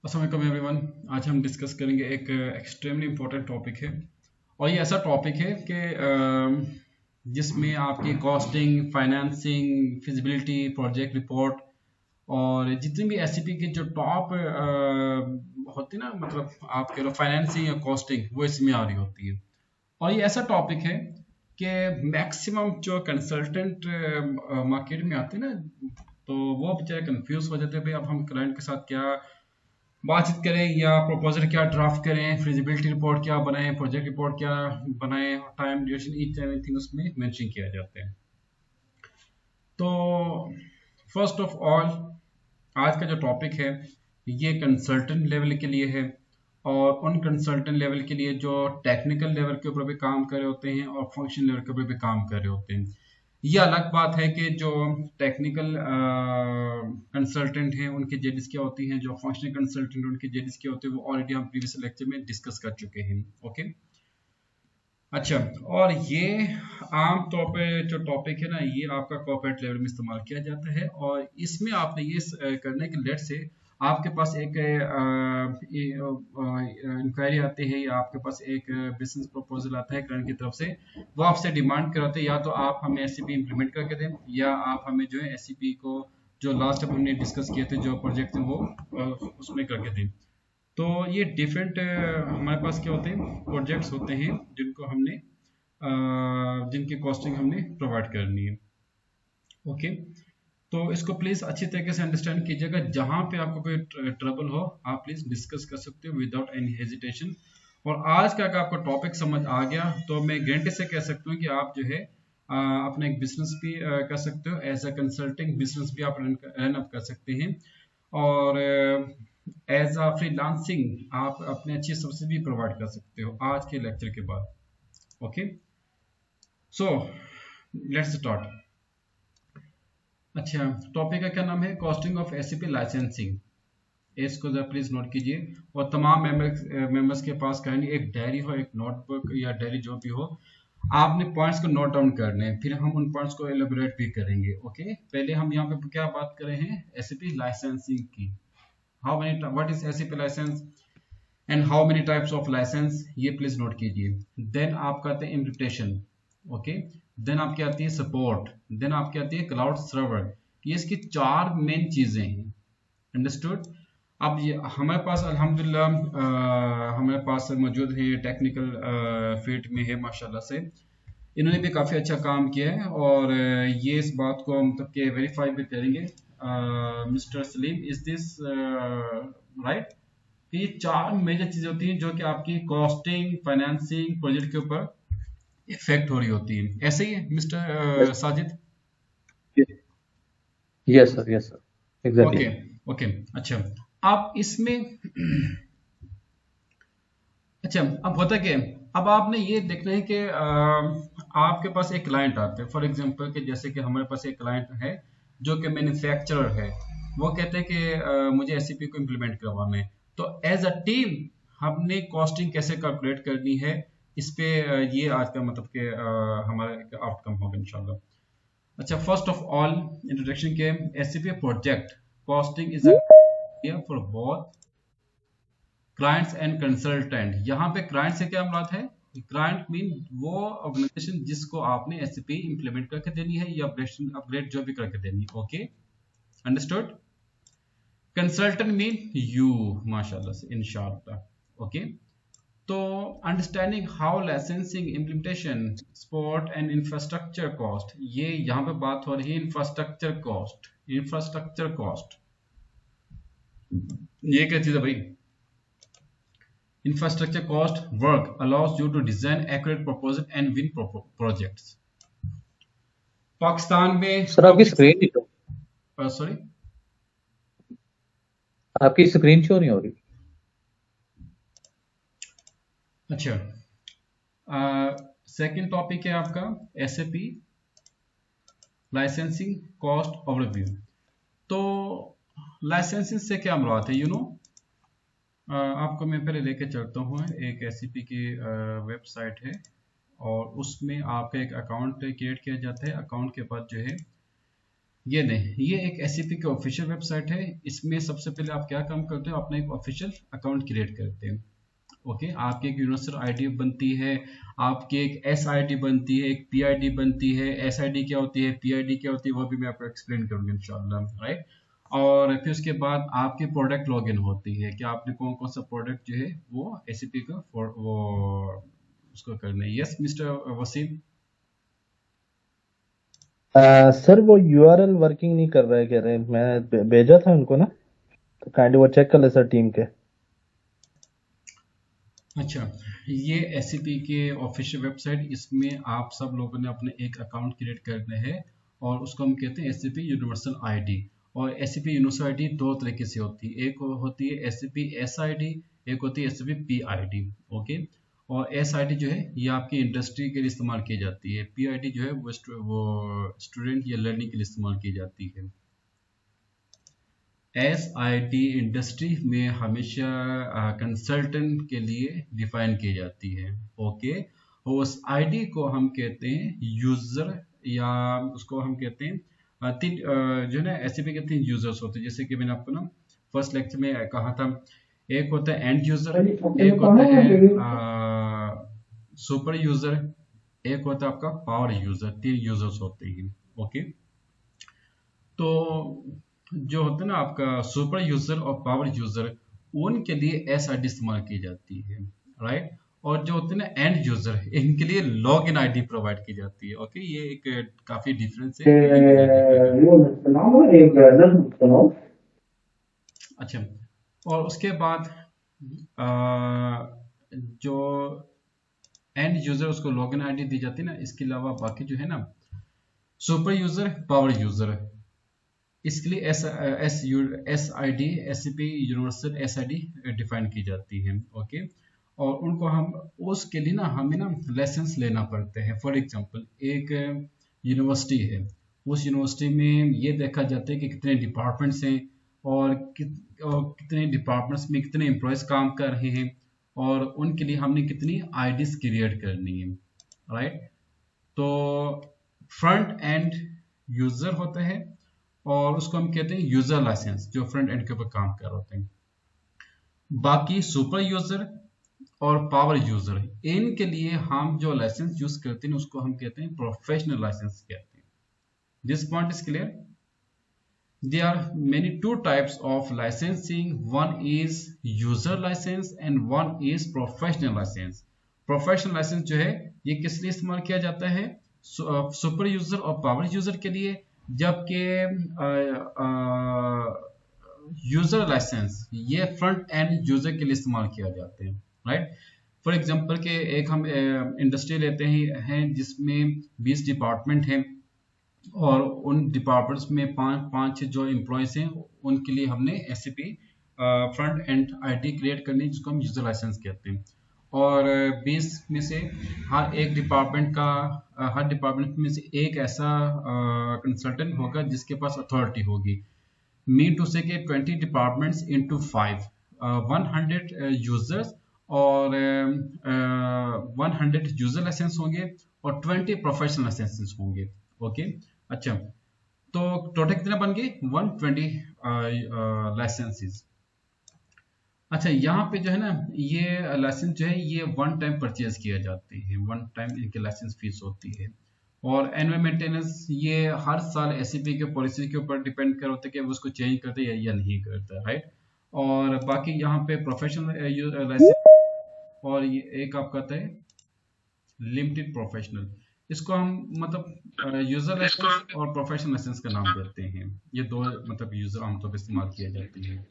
अस्सलाम वालेकुम एवरीवन। आज हम डिस्कस करेंगे एक एक्सट्रीमली इम्पोर्टेंट टॉपिक है और ये ऐसा टॉपिक है कि जिसमें आपकी costing, financing, feasibility, project report और जितनी भी एससीपी के जो टॉप होती है ना, मतलब आप कह लो फाइनेंसिंग या कॉस्टिंग, वो इसमें आ रही होती है। और ये ऐसा टॉपिक है कि मैक्सिमम जो कंसल्टेंट मार्केट में आते हैं ना, तो वो बेचारे कंफ्यूज हो जाते हैं, भाई अब हम क्लाइंट के साथ क्या बातचीत करें या प्रपोजल क्या ड्राफ्ट करें, फिजिबिलिटी रिपोर्ट क्या बनाएं, प्रोजेक्ट रिपोर्ट क्या बनाएं, टाइम ड्यूरेशन ईच एवरीथिंग उसमें मेंशन किया जाता है। तो फर्स्ट ऑफ ऑल आज का जो टॉपिक है ये कंसल्टेंट लेवल के लिए है और उन कंसल्टेंट लेवल के लिए जो टेक्निकल लेवल के ऊपर भी काम कर रहे होते हैं और फंक्शन लेवल के ऊपर भी काम कर रहे होते हैं। ये अलग बात है कि जो टेक्निकल कंसल्टेंट हैं उनके जेडीज क्या होती हैं, जो फंक्शनल कंसल्टेंट उनके जेडीज क्या होते हैं, वो ऑलरेडी हम प्रीवियस लेक्चर में डिस्कस कर चुके हैं। ओके, अच्छा। और ये आम तौर पे जो टॉपिक है ना, ये आपका कॉर्पोरेट लेवल में इस्तेमाल किया जाता है और इसमें आपने ये करने के लेट से आपके पास एक इंक्वायरी आती है या आपके पास एक बिजनेस प्रपोजल आता है क्लाइंट की तरफ से। वो आपसे डिमांड कराते हैं या तो आप हमें एससीपी इंप्लीमेंट करके दें या आप हमें जो है एससीपी को जो लास्ट टाइम हमने डिस्कस किए थे जो प्रोजेक्ट वो उसमें करके दें। तो ये डिफरेंट हमारे पास क्या होते हैं, प्रोजेक्ट्स होते हैं जिनको हमने जिनकी कॉस्टिंग हमने प्रोवाइड करनी है। ओके, तो इसको प्लीज अच्छी तरीके से अंडरस्टैंड कीजिएगा। जहां पे आपको कोई ट्रबल हो आप प्लीज डिस्कस कर सकते हो विदाउट एनी हेजिटेशन। और आज का अगर आपको टॉपिक समझ आ गया तो मैं गारंटी से कह सकता हूँ कि आप जो है अपना एक बिजनेस भी कर सकते हो, एज अ कंसल्टिंग बिजनेस भी आप रन अप कर सकते हैं और एज अ फ्रीलांसिंग आप अपने अच्छी सर्विस भी प्रोवाइड कर सकते हो आज के लेक्चर के बाद। Okay, so let's start. अच्छा, टॉपिक का क्या नाम है, कॉस्टिंग ऑफ एससीपी लाइसेंसिंग। इसको जरा प्लीज नोट कीजिए और तमाम मेंबर्स के पास कहीं एक डायरी हो, एक नोटबुक या डायरी जो भी हो, आपने पॉइंट्स को नोट डाउन करने हैं, फिर हम उन पॉइंट्स को एलिबरेट भी करेंगे। ओके, पहले हम यहाँ पे क्या बात कर रहे हैं, एससीपी लाइसेंसिंग की। How many, what is SCP licence and how many types of licence, ये प्लीज नोट कीजिए। देन आपका आते हैं इम्प्लीमेंटेशन। ओके, देन आपकी आती है सपोर्ट, देन आपकी आती है क्लाउड सर्वर। ये इसकी चार मेन चीजें हैं। अंडरस्टूड। अब ये हमारे पास अल्हम्दुलिल्लाह हमारे पास मौजूद है, टेक्निकल फील्ड में है माशाल्लाह से। इन्होंने भी काफ़ी अच्छा काम किया है और ये इस बात को मतलब कि वेरीफाई भी करेंगे। Mister Salim, is this right? ये चार मेजर चीजें होती हैं जो कि आपकी कॉस्टिंग, फाइनेंसिंग, प्रोजेक्ट के ऊपर इफेक्ट हो रही होती है। ऐसे ही है mister Sajid? Yes, sir. Yes, sir. Okay, Exactly. Okay. अच्छा, आप इसमें अच्छा, अब होता क्या है, अब आपने ये देखना है कि आपके पास एक क्लाइंट आता है, फॉर एग्जांपल कि जैसे कि हमारे पास एक क्लाइंट है जो कि मैन्युफैक्चरर है। वो कहते हैं कि मुझे एससीपी को इम्प्लीमेंट करवाना है। तो एज अ टीम हमने कॉस्टिंग कैसे कैलकुलेट करनी है, इस पे ये आज का मतलब कि हमारा एक आउटकम होगा इंशाल्लाह। अच्छा, फर्स्ट ऑफ ऑल इंट्रोडक्शन के, SCP project costing is a for both clients and consultant. यहाँ पे क्लाइंट से क्या मुराद है, क्लाइंट मीन वो ऑर्गेनाइजेशन जिसको आपने एससीपी इंप्लीमेंट करके देनी है या अपग्रेड जो भी करके देनी है। Okay, understood. Consultant mean you, माशाल्लाह से, इंशाल्लाह। ओके, तो understanding how licensing, implementation, support and infrastructure cost, ये यहाँ पे बात हो रही है इंफ्रास्ट्रक्चर कॉस्ट। इंफ्रास्ट्रक्चर कॉस्ट ये क्या चीज है भाई? Infrastructure cost work allows you to design accurate proposal and win projects. Pakistan में सर आपकी स्क्रीन नहीं शो सॉरी, आपकी स्क्रीन शो नहीं हो रही। अच्छा, सेकंड टॉपिक है आपका एसएपी लाइसेंसिंग कॉस्ट ओवरव्यू। तो लाइसेंसिंग से क्या मुराद है, आपको मैं पहले लेके चलता हूँ। एक एससीपी की वेबसाइट है और उसमें आपका एक अकाउंट क्रिएट किया जाता है। अकाउंट के बाद जो है ये नहीं, ये एक एसएपी की ऑफिशियल वेबसाइट है। इसमें सबसे पहले आप क्या काम करते हो, अपना एक ऑफिशियल अकाउंट क्रिएट करते हैं। ओके, आपकी एक यूनिवर्सल आईडी बनती है, आपकी एक एस आईडी बनती है, एक पी आईडी बनती है। एस आईडी क्या होती है, पी आईडी क्या होती है, वो भी मैं आपको एक्सप्लेन करूंगा इंशाल्लाह, राइट। और फिर उसके बाद आपकी प्रोडक्ट लॉगिन होती है कि आपने कौन कौन सा प्रोडक्ट जो है वो एसएपी का वो उसको करना है। Yes mister Waseem. सर वो यूआरएल वर्किंग नहीं कर रहा है कह रहे हैं, मैं भेजा था उनको ना, तो काइंडली वो चेक कर ले सर टीम के। अच्छा, ये एसएपी के ऑफिशियल वेबसाइट, इसमें आप सब लोगों ने अपने एक अकाउंट क्रिएट करने हैं और उसको हम कहते हैं एसएपी यूनिवर्सल आईडी। और एसएपी यूनिवर्सल आईडी दो तरीके से होती है, एक होती है एसएपी एस आईडी, एक होती है एसएपी पी आईडी। ओके, और एस आईडी जो है ये आपकी इंडस्ट्री के लिए इस्तेमाल की जाती है, पी आईडी जो है वो स्टूडेंट या लर्निंग के लिए इस्तेमाल की जाती है। एस आई टी इंडस्ट्री में हमेशा कंसल्टेंट के लिए डिफाइन की जाती है। ओके, उस आईडी को हम कहते हैं यूजर, या उसको हम कहते हैं जो है ना एसएपी के 3 यूजर्स होते हैं, जैसे कि मैंने आपको ना फर्स्ट लेक्चर में कहा था। एक होता है एंड यूजर, एक होता है सुपर यूजर, एक होता है आपका पावर यूजर। 3 यूजर्स होते हैं। ओके, तो जो होता है ना आपका सुपर यूजर और पावर यूजर, उनके लिए एस आईडी इस्तेमाल की जाती है, राइट। और जो होते हैं ना एंड यूजर, इनके लिए लॉग इन आईडी प्रोवाइड की जाती है। ओके, ये एक काफी डिफरेंस है। अच्छा, और उसके बाद जो एंड यूजर उसको लॉग इन आईडी दी जाती है ना, इसके अलावा बाकी जो है ना सुपर यूजर, पावर यूजर, इसके लिए S I D SCP universal S I D define की जाती है। ओके, और उनको हम उसके लिए ना हमें ना लाइसेंस लेना पड़ते हैं। फॉर एग्जांपल, एक यूनिवर्सिटी है, उस यूनिवर्सिटी में ये देखा जाता है कि कितने डिपार्टमेंट्स हैं और कितने डिपार्टमेंट्स में कितने एम्प्लॉयज काम कर रहे हैं, और उनके लिए हमने कितनी आईडीज क्रिएट करनी है, राइट। तो फ्रंट एंड यूजर होता है और उसको हम कहते हैं यूजर लाइसेंस, जो फ्रंट एंड के ऊपर काम कर रहे होते हैं। बाकी सुपर यूजर और पावर यूजर, इनके लिए हम जो लाइसेंस यूज करते हैं उसको हम कहते हैं प्रोफेशनल लाइसेंस कहते हैं। This point is clear? There are many two types of licensing. One is user license and one is professional license. Professional license जो है ये किस लिए इस्तेमाल किया जाता है? सुपर यूजर और पावर यूजर के लिए, जबकि यूजर लाइसेंस ये फ्रंट एंड यूजर के लिए इस्तेमाल किया जाते हैं, राइट। फॉर एग्जांपल के एक हम इंडस्ट्री लेते हैं जिसमें 20 डिपार्टमेंट हैं और उन डिपार्टमेंट्स में पाँच जो एम्प्लॉयज हैं उनके लिए हमने SCP front end ID create करनी है, जिसको हम यूजर लाइसेंस कहते हैं। और 20 में से हर डिपार्टमेंट में से एक ऐसा कंसल्टेंट होगा जिसके पास अथॉरिटी होगी। मीन टू से 20 डिपार्टमेंट्स इनटू 5, 100 यूजर्स और 100 यूजर लाइसेंस होंगे और 20 प्रोफेशनल लाइसेंसेस होंगे। ओके, अच्छा, तो टोटल कितने बन गए? 120 लाइसेंसेस। अच्छा, यहाँ पे जो है ना ये लाइसेंस जो है ये वन टाइम परचेज किया जाते हैं, वन टाइम इनके लाइसेंस फीस होती है। और एनुअल मेंटेनेंस ये हर साल एससीपी के पॉलिसी के ऊपर डिपेंड कर होता है कि वो उसको चेंज करते हैं या नहीं करता, राइट। और बाकी यहाँ पे प्रोफेशनल लाइसेंस और ये एक आपका आता है लिमिटेड प्रोफेशनल। इसको हम मतलब यूजर लाइसेंस और प्रोफेशनल लाइसेंस का नाम देते हैं। ये दो मतलब यूजर आमतौर पर इस्तेमाल किए जाते हैं।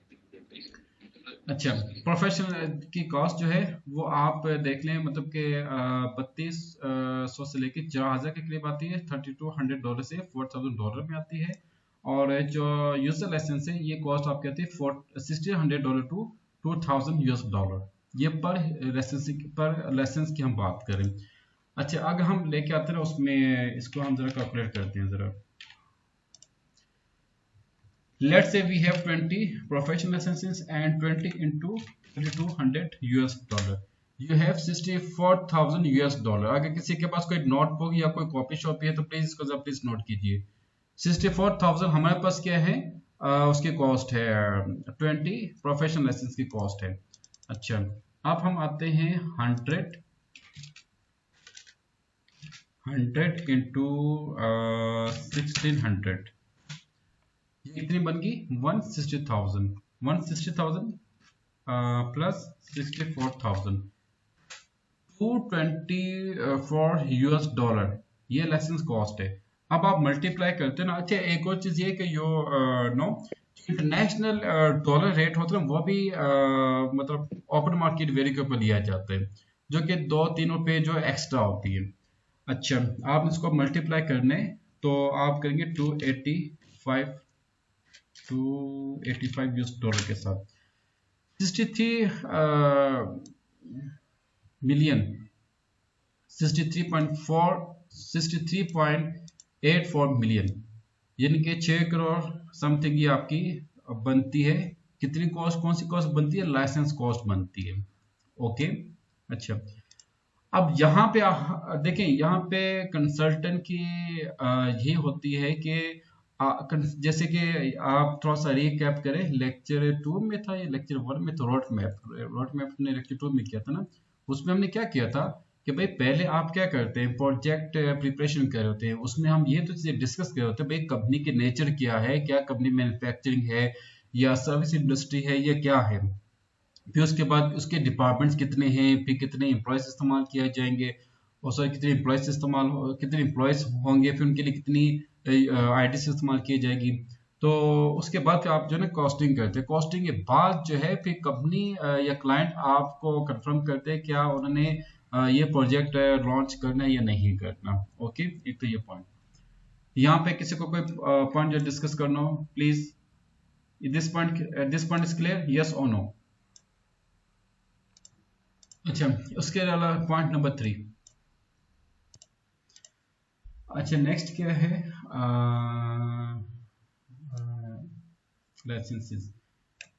अच्छा, प्रोफेशनल की कॉस्ट जो है वो आप देख लें, मतलब कि 3200 से लेके 4000 के करीब आती है। $3200 से $4000 में आती है। और जो यूजर लाइसेंस है ये कॉस्ट आपकी आती है $1600 टू $2000 ये पर लाइसेंस की हम बात करें। अच्छा, अगर हम लेके आते हैं उसमें इसको हम जरा कैलकुलेट करते हैं जरा। Let's say we have 20 professional licenses and 20 into $3200 you have $64,000 US। अगर किसी के पास कोई नोटबुक या कोई कॉपी शॉपी है तो प्लीज इसको प्लीज नोट कीजिए। 64,000 हमारे पास क्या है, उसकी कॉस्ट है 20 प्रोफेशनल लाइसेंस की कॉस्ट है। अच्छा, अब हम आते हैं 100 इंटू 1600, ये कितनी बन गई 160,000। 160,000 प्लस 64,000, $224 ये लाइसेंस कॉस्ट है। अब आप मल्टीप्लाई करते हैं ना। अच्छा, एक और चीज ये कि जो नो इंटरनेशनल डॉलर रेट होता है वो भी मतलब ओपन मार्केट वैल्यू के ऊपर लिया जाता है, जो कि 2-3 रुपए जो एक्स्ट्रा होती है। अच्छा, आप इसको मल्टीप्लाई करने तो आप करेंगे 285 यूएस डॉलर के साथ 63 मिलियन 63.84 मिलियन, यानी कि 6 करोड़ समथिंग ये आपकी बनती है। कितनी कॉस्ट, कौन सी कॉस्ट बनती है, लाइसेंस कॉस्ट बनती है। ओके, अच्छा, अब यहाँ पे देखें, यहाँ पे कंसल्टेंट की ये होती है कि जैसे कि आप थोड़ा सा रिकैप करें, लेक्चर 2 में था या लेक्चर 1 में, तो रोड मैप ने लेक्चर 2 में किया था ना। उसमें हमने क्या किया था कि भाई पहले आप क्या करते हैं, प्रोजेक्ट प्रिपरेशन कर रहे होते हैं, उसमें हम ये तो चीजें डिस्कस कर रहे होते हैं भाई कंपनी के नेचर क्या है, क्या कंपनी मैन्युफैक्चरिंग है या सर्विस इंडस्ट्री है या क्या है, फिर उसके बाद उसके डिपार्टमेंट्स कितने हैं, फिर कितने एम्प्लॉयज इस्तेमाल किए जाएंगे, और सॉरी कितने एम्प्लॉयज होंगे, फिर उनके लिए कितनी आईटी इस्तेमाल की जाएगी। तो उसके बाद फिर आप जो है ना कॉस्टिंग करते हैं, कॉस्टिंग के बाद जो है फिर कंपनी या क्लाइंट आपको कंफर्म करते हैं क्या उन्होंने ये प्रोजेक्ट लॉन्च करना है या नहीं करना। ओके, एक तो ये पॉइंट। यहाँ पे किसी को कोई पॉइंट जो डिस्कस करना हो please, this point is clear, yes और नो। अच्छा, उसके अलावा पॉइंट नंबर 3। अच्छा, नेक्स्ट क्या है, लाइसेंसेस,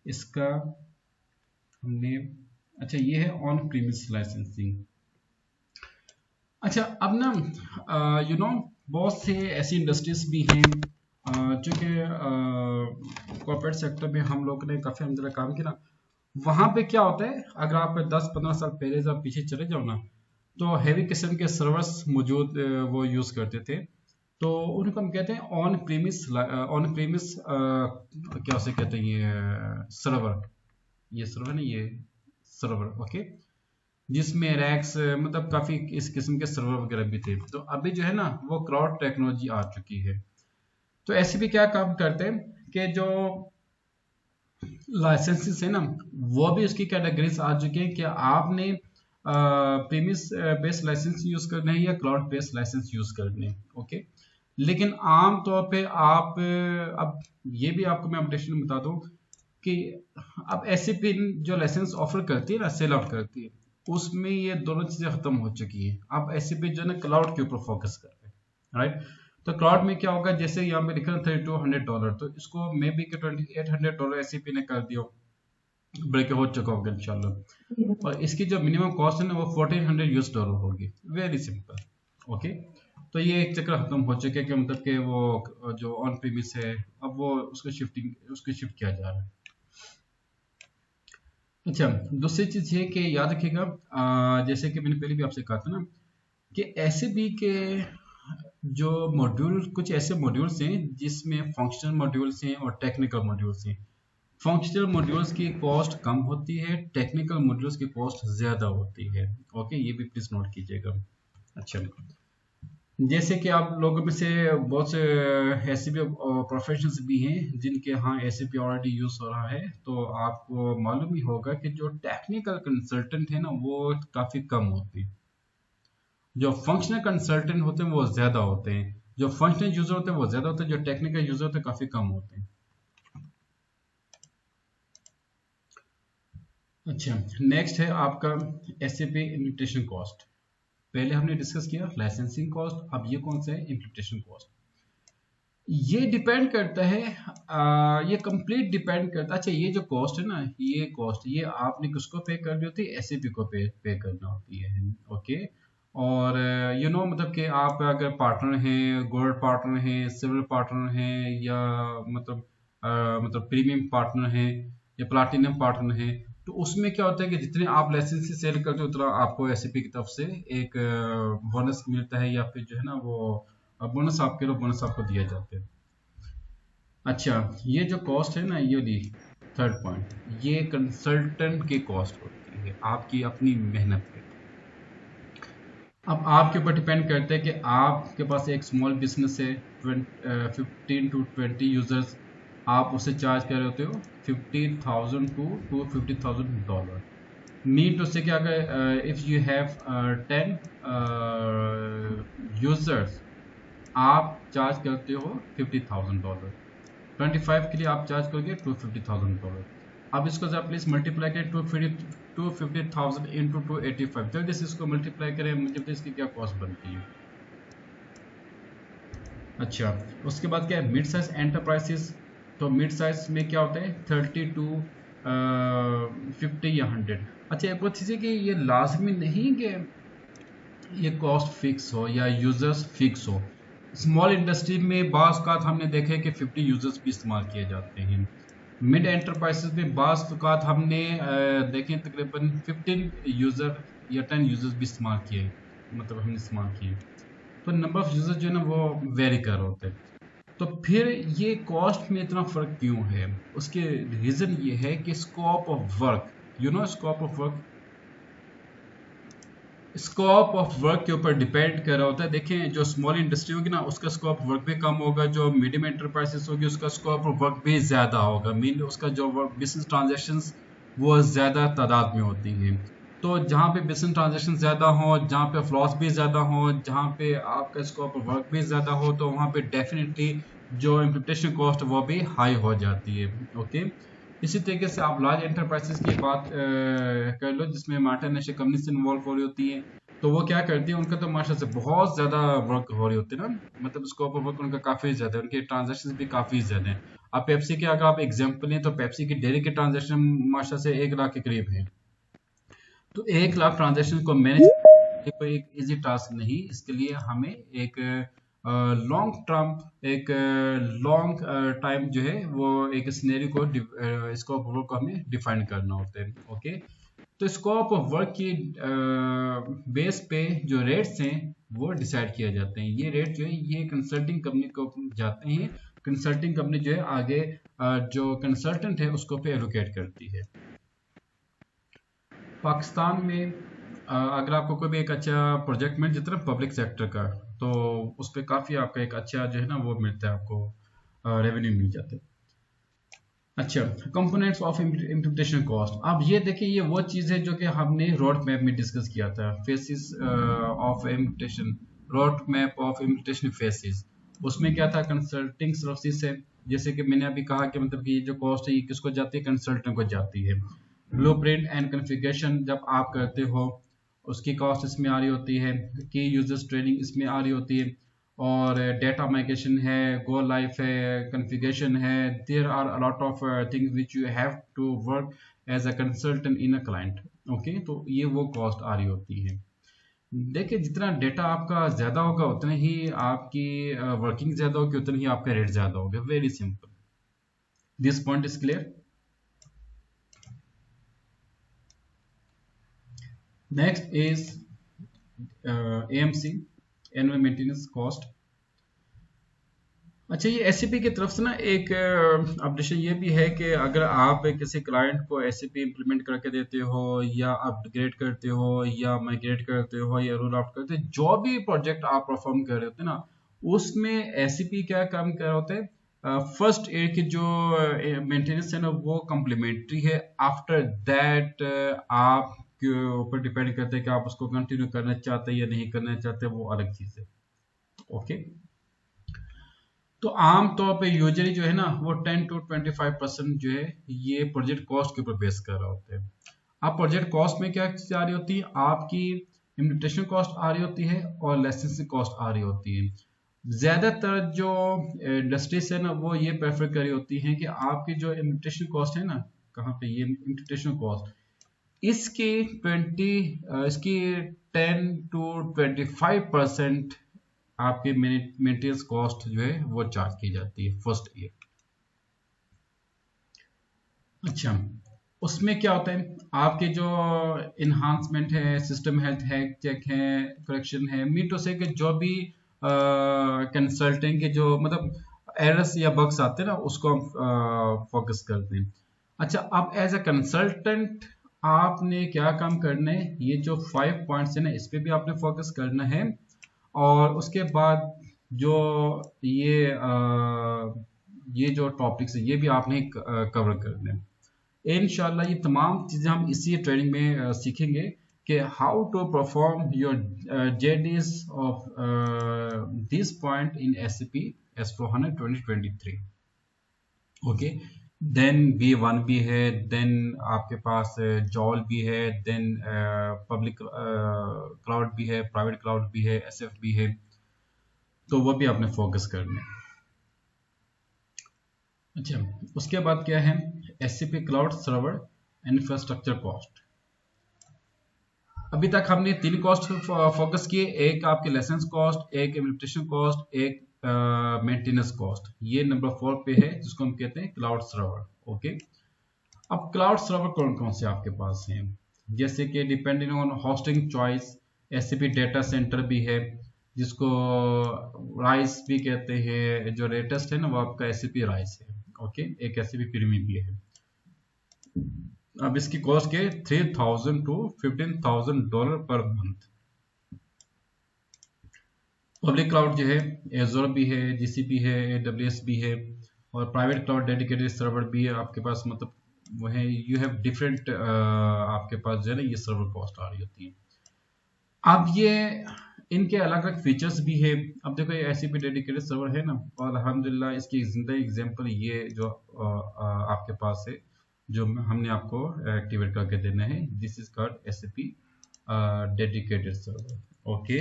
इसका हमने, अच्छा ये है ऑन प्रीमिस लाइसेंसिंग। अच्छा, अब ना यू नो बहुत से ऐसी इंडस्ट्रीज भी हैं जो कि कॉर्पोरेट सेक्टर में हम लोग ने काफी हम जरा काम किया ना। वहां पे क्या होता है, अगर आप 10-15 साल पहले जब पीछे चले जाओ ना, तो हैवी किस्म के सर्वर्स मौजूद वो यूज करते थे। तो उनको हम कहते हैं ऑन प्रीमिस क्या उसे कहते हैं, ये सर्वर, ये सर्वर नहीं, ये सर्वर। ओके, जिसमें रैक्स मतलब काफी इस किस्म के सर्वर वगैरह भी थे। तो अभी जो है ना वो क्लाउड टेक्नोलॉजी आ चुकी है। तो ऐसे भी क्या काम करते हैं कि जो लाइसेंसेस है ना, वो भी उसकी कैटेगरीज आ चुकी है कि आपने प्रीमिस बेस्ड लाइसेंस यूज करने हैं या क्लाउड बेस्ड लाइसेंस यूज करने हैं। ओके, लेकिन आम तौर पे आप अब ये भी आपको मैं अपडेशन बता दूं कि अब एसएपी जो लाइसेंस ऑफर करती है ना, सेल आउट करती है, उसमें ये दोनों चीजें खत्म हो चुकी है। अब एसएपी जो है ना क्लाउड के ऊपर फोकस कर रहे हैं, राइट। तो क्लाउड में क्या होगा, जैसे यहाँ पे लिखा $3200, तो इसको मे बी के $2800 एसएपी ने कर दिया, बल्कि हो चुका होगा इंशाल्लाह। और इसकी जो मिनिमम कॉस्ट है ना वो $1400 होगी, वेरी सिंपल। ओके, तो ये एक चक्कर खत्म हो चुका है कि मतलब कि वो जो ऑन प्रीमिस है अब वो उसको शिफ्ट किया जा रहा है। अच्छा, दूसरी चीज ये कि याद रखिएगा, जैसे कि मैंने पहले भी आपसे कहा था ना कि ऐसे भी के जो मॉड्यूल, कुछ ऐसे मॉड्यूल्स हैं जिसमें फंक्शनल मॉड्यूल्स हैं और टेक्निकल मॉड्यूल्स हैं। फंक्शनल मॉड्यूल्स की कॉस्ट कम होती है, टेक्निकल मॉड्यूल्स की कॉस्ट ज्यादा होती है। ओके, ये भी प्लीज नोट कीजिएगा। अच्छा, जैसे कि आप लोगों में से बहुत से ऐसे भी प्रोफेशनल्स भी हैं जिनके यहाँ एसएपी ऑलरेडी यूज हो रहा है, तो आपको मालूम ही होगा कि जो टेक्निकल कंसल्टेंट है ना वो काफी कम होती है, जो फंक्शनल कंसल्टेंट होते हैं वो ज्यादा होते हैं, जो फंक्शनल यूजर होते हैं वो ज्यादा होते हैं, जो टेक्निकल यूजर होते हैं काफी कम होते हैं। अच्छा, नेक्स्ट है आपका एसएपी इम्प्लीमेंटेशन कॉस्ट। पहले हमने डिस्कस किया लाइसेंसिंग कॉस्ट, अब ये कौन सा है, इम्प्लीमेंटेशन कॉस्ट। ये डिपेंड करता है, ये कंप्लीट डिपेंड करता है। अच्छा, ये जो कॉस्ट है ना, ये कॉस्ट ये आपने किसको पे करनी होती है, एसएपी को पे करना होती है। ओके, और मतलब कि आप अगर पार्टनर हैं, गोल्ड पार्टनर हैं, सिल्वर पार्टनर हैं, या मतलब प्रीमियम पार्टनर हैं या प्लाटिनम पार्टनर हैं, तो उसमें क्या होता है कि जितने आप लाइसेंस सेल करते हो उतना आपको एसएपी की तरफ से एक बोनस मिलता है, या फिर जो है ना वो बोनस आपको दिया जाता है। अच्छा, ये जो कॉस्ट है ना, ये दी थर्ड पॉइंट, ये कंसल्टेंट की कॉस्ट होती है आपकी अपनी मेहनत पे। अब आपके ऊपर डिपेंड करता है कि आपके पास एक स्मॉल बिजनेस है, 15 to 20 यूजर्स, आप उससे चार्ज कर रहे होते हो $50,000 to $250,000। मीन टू से कि अगर इफ यू हैव 10 यूजर्स, आप चार्ज करते हो $50,000, 25 के लिए आप चार्ज करोगे $250,000। अब इसको जरा प्लीज मल्टीप्लाई करें, 250,000 इंटू 285, जल्दी से इसको मल्टीप्लाई करें, मुझे तो इसकी क्या कॉस्ट बनती है। अच्छा, उसके बाद क्या है मिड साइज एंटरप्राइजेस। तो मिड साइज में क्या होता है 30 to 50 या 100। अच्छा, एक बात चीज़ है कि ये लाजमी नहीं कि ये कॉस्ट फिक्स हो या यूजर्स फिक्स हो। स्मॉल इंडस्ट्री में बाज़ का हमने देखा है कि 50 यूजर्स भी इस्तेमाल किए जाते हैं। मिड एंटरप्राइजेस में बाज़ औक़ात हमने देखें तकरीबन 15 यूज़र या 10 यूजर्स भी इस्तेमाल किए, मतलब हमने इस्तेमाल किए। तो नंबर ऑफ यूजर्स जो है ना वो वेरी कर रहे होते हैं। तो फिर ये कॉस्ट में इतना फ़र्क क्यों है? उसके रीज़न ये है कि scope of work, scope of work के ऊपर डिपेंड कर रहा होता है। देखें, जो स्मॉल इंडस्ट्री होगी ना उसका स्कोप वर्क भी कम होगा, जो मीडियम एंटरप्राइजेस होगी उसका स्कोप ऑफ वर्क भी ज़्यादा होगा। मीन उसका जो बिजनेस ट्रांजेक्शन्स वो ज़्यादा तादाद में होती हैं। तो जहाँ पे बिजनेस ट्रांजेक्शन ज़्यादा हो, जहाँ पे फ्लॉस भी ज़्यादा हो, जहाँ पे आपका स्कोप ऑफ वर्क भी ज़्यादा हो, तो वहाँ पे डेफिनेटली जो इम्प्लीमेंटेशन कॉस्ट वो भी हाई हो जाती है। ओके, इसी तरीके से आप लार्ज एंटरप्राइजेस की बात कर लो, जिसमें मल्टीनेशनल कंपनीज इन्वॉल्व हो रही होती हैं। तो वो क्या करती है, उनका तो माशा से बहुत ज़्यादा वर्क हो रही होती है ना, मतलब स्कोप ऑफ वर्क उनका काफ़ी ज़्यादा है, उनके ट्रांजेक्शन भी काफ़ी ज़्यादा हैं। अब पेप्सी के अगर आप एग्जाम्पल लें तो पेप्सी की डेली के ट्रांजेक्शन माशा से 1 लाख के करीब है। तो 1 लाख ट्रांजेक्शन को मैनेज कोई एक इजी टास्क नहीं, इसके लिए हमें एक लॉन्ग टर्म, एक लॉन्ग टाइम जो है वो एक सिनेरियो को स्कोप ऑफ वर्क को हमें डिफाइन करना होता है। ओके, तो स्कोप ऑफ वर्क की बेस पे जो रेट्स हैं वो डिसाइड किए जाते हैं। ये रेट जो है ये कंसल्टिंग कंपनी को जाते हैं, कंसल्टिंग कंपनी जो है आगे जो कंसल्टेंट है उसको पे एलोकेट करती है। पाकिस्तान में अगर आपको कोई भी एक अच्छा प्रोजेक्ट मिल जाता है पब्लिक सेक्टर का, तो उस पर काफ़ी आपका एक अच्छा जो है ना वो मिलता है, आपको रेवेन्यू मिल जाता है। अच्छा, कंपोनेंट्स ऑफ इम्प्लीमेंटेशन कॉस्ट। अब ये देखिए, ये वो चीज़ है जो कि हमने रोड मैप में डिस्कस किया था, faces of implementation, road map of implementation faces. उसमें क्या था, कंसल्टिंग सर्विसेज है, जैसे कि मैंने अभी कहा कि मतलब कि ये जो कॉस्ट है ये किसको जाती है, कंसल्टेंट को जाती है। ब्लूप्रिंट एंड कॉन्फ़िगरेशन जब आप करते हो उसकी कॉस्ट इसमें आ रही होती है, की यूजर्स ट्रेनिंग इसमें आ रही होती है, और डेटा माइग्रेशन है, गो लाइफ है, कॉन्फ़िगरेशन है, there are a lot of things which you have to work as a consultant in a client. Okay, तो ये वो कॉस्ट आ रही होती है। देखिए, जितना डेटा आपका ज़्यादा होगा उतना ही आपकी वर्किंग ज़्यादा होगी, उतना ही आपका रेट ज़्यादा होगा। Very simple, this point is clear. Next is AMC, annual maintenance cost. अच्छा, ये एसएपी की तरफ से ना एक अपडेशन ये भी है कि अगर आप किसी क्लाइंट को एसएपी इंप्लीमेंट करके देते हो या अपग्रेड करते हो या माइग्रेट करते हो या रोल आउट करते हो, जो भी प्रोजेक्ट आप परफॉर्म कर रहे होते हैं ना, उसमें एसएपी क्या काम कर रहे होते हैं, फर्स्ट एयर की जो मेंटेनेंस है ना वो कम्प्लीमेंट्री है। आफ्टर दैट आप के ऊपर डिपेंड करते हैं कि आप उसको कंटिन्यू करना चाहते हैं या नहीं करना चाहते, वो अलग चीज़ है। ओके, तो आम तौर पे यूजुअली जो है ना वो 10 to 25% जो है ये प्रोजेक्ट कॉस्ट के ऊपर बेस कर रहा होता है। अब प्रोजेक्ट कॉस्ट में क्या चीज़ आ रही होती है, आपकी इम्प्लीमेंटेशन कॉस्ट आ रही होती है और लाइसेंसिंग कॉस्ट आ रही होती है। ज़्यादातर जो इंडस्ट्रीज है ना वो ये प्रेफर कर रही होती हैं कि आपकी जो इम्प्लीमेंटेशन कॉस्ट है ना, कहाँ पे ये इम्प्लीमेंटेशन कॉस्ट, इसकी 10 to 25% आपके मेंटेनेंस कॉस्ट जो है वो चार्ज की जाती है फर्स्ट ईयर। अच्छा, उसमें क्या होता है, आपके जो इन्हांसमेंट है, सिस्टम हेल्थ है, चेक है, करेक्शन है, मीट से कि जो भी कंसल्टिंग के जो मतलब एरर्स या बग्स आते हैं ना, उसको हम फोकस करते हैं। अच्छा, अब एज अ कंसल्टेंट आपने क्या काम करना है, ये जो 5 पॉइंट्स है ना, इस पे भी आपने फोकस करना है। और उसके बाद जो ये जो टॉपिक्स है ये भी आपने कवर करने हैं। इंशाल्लाह ये तमाम चीज़ें हम इसी ट्रेनिंग में सीखेंगे कि how to perform your JDs of this point in SAP S/4HANA 2023। Okay, then B1 भी है, देन आपके पास जॉल भी है, देन पब्लिक क्लाउड भी है, प्राइवेट क्लाउड भी है, SF भी है, तो वो भी आपने फोकस करना है। अच्छा, उसके बाद क्या है, SAP cloud server infrastructure cost. अभी तक हमने 3 कॉस्ट फोकस किए, एक आपके लाइसेंस कॉस्ट, एक इम्प्लीमेंटेशन कॉस्ट, एक मेंटेनेंस कॉस्ट। ये नंबर 4 पे है, जिसको हम कहते हैं क्लाउड सर्वर। ओके, अब क्लाउड सर्वर कौन कौन से आपके पास हैं, जैसे कि depending on hosting choice, SAP data centre भी है, जिसको राइस भी कहते हैं, जो लेटेस्ट है ना वो आपका SAP राइस है। ओके, एक SAP प्रीमियम भी है। अब इसकी कॉस्ट के $3,000 to $15,000 per month. Public cloud जो है एजोर भी है, GCP है, AWS भी है, और प्राइवेट क्लाउड डेडिकेटेड सर्वर भी है आपके पास, मतलब वो है, यू हैव डिफरेंट आपके पास जो है ना ये सर्वर कॉस्ट आ रही होती है। अब ये इनके अलग अलग फीचर्स भी है। अब देखो ये SAP डेडिकेटेड सर्वर है ना, और अल्हम्दुलिल्लाह इसकी जिंदा एग्जांपल ये जो आपके पास है, जो हमने आपको एक्टिवेट करके देना है, this is called SAP dedicated server. Okay,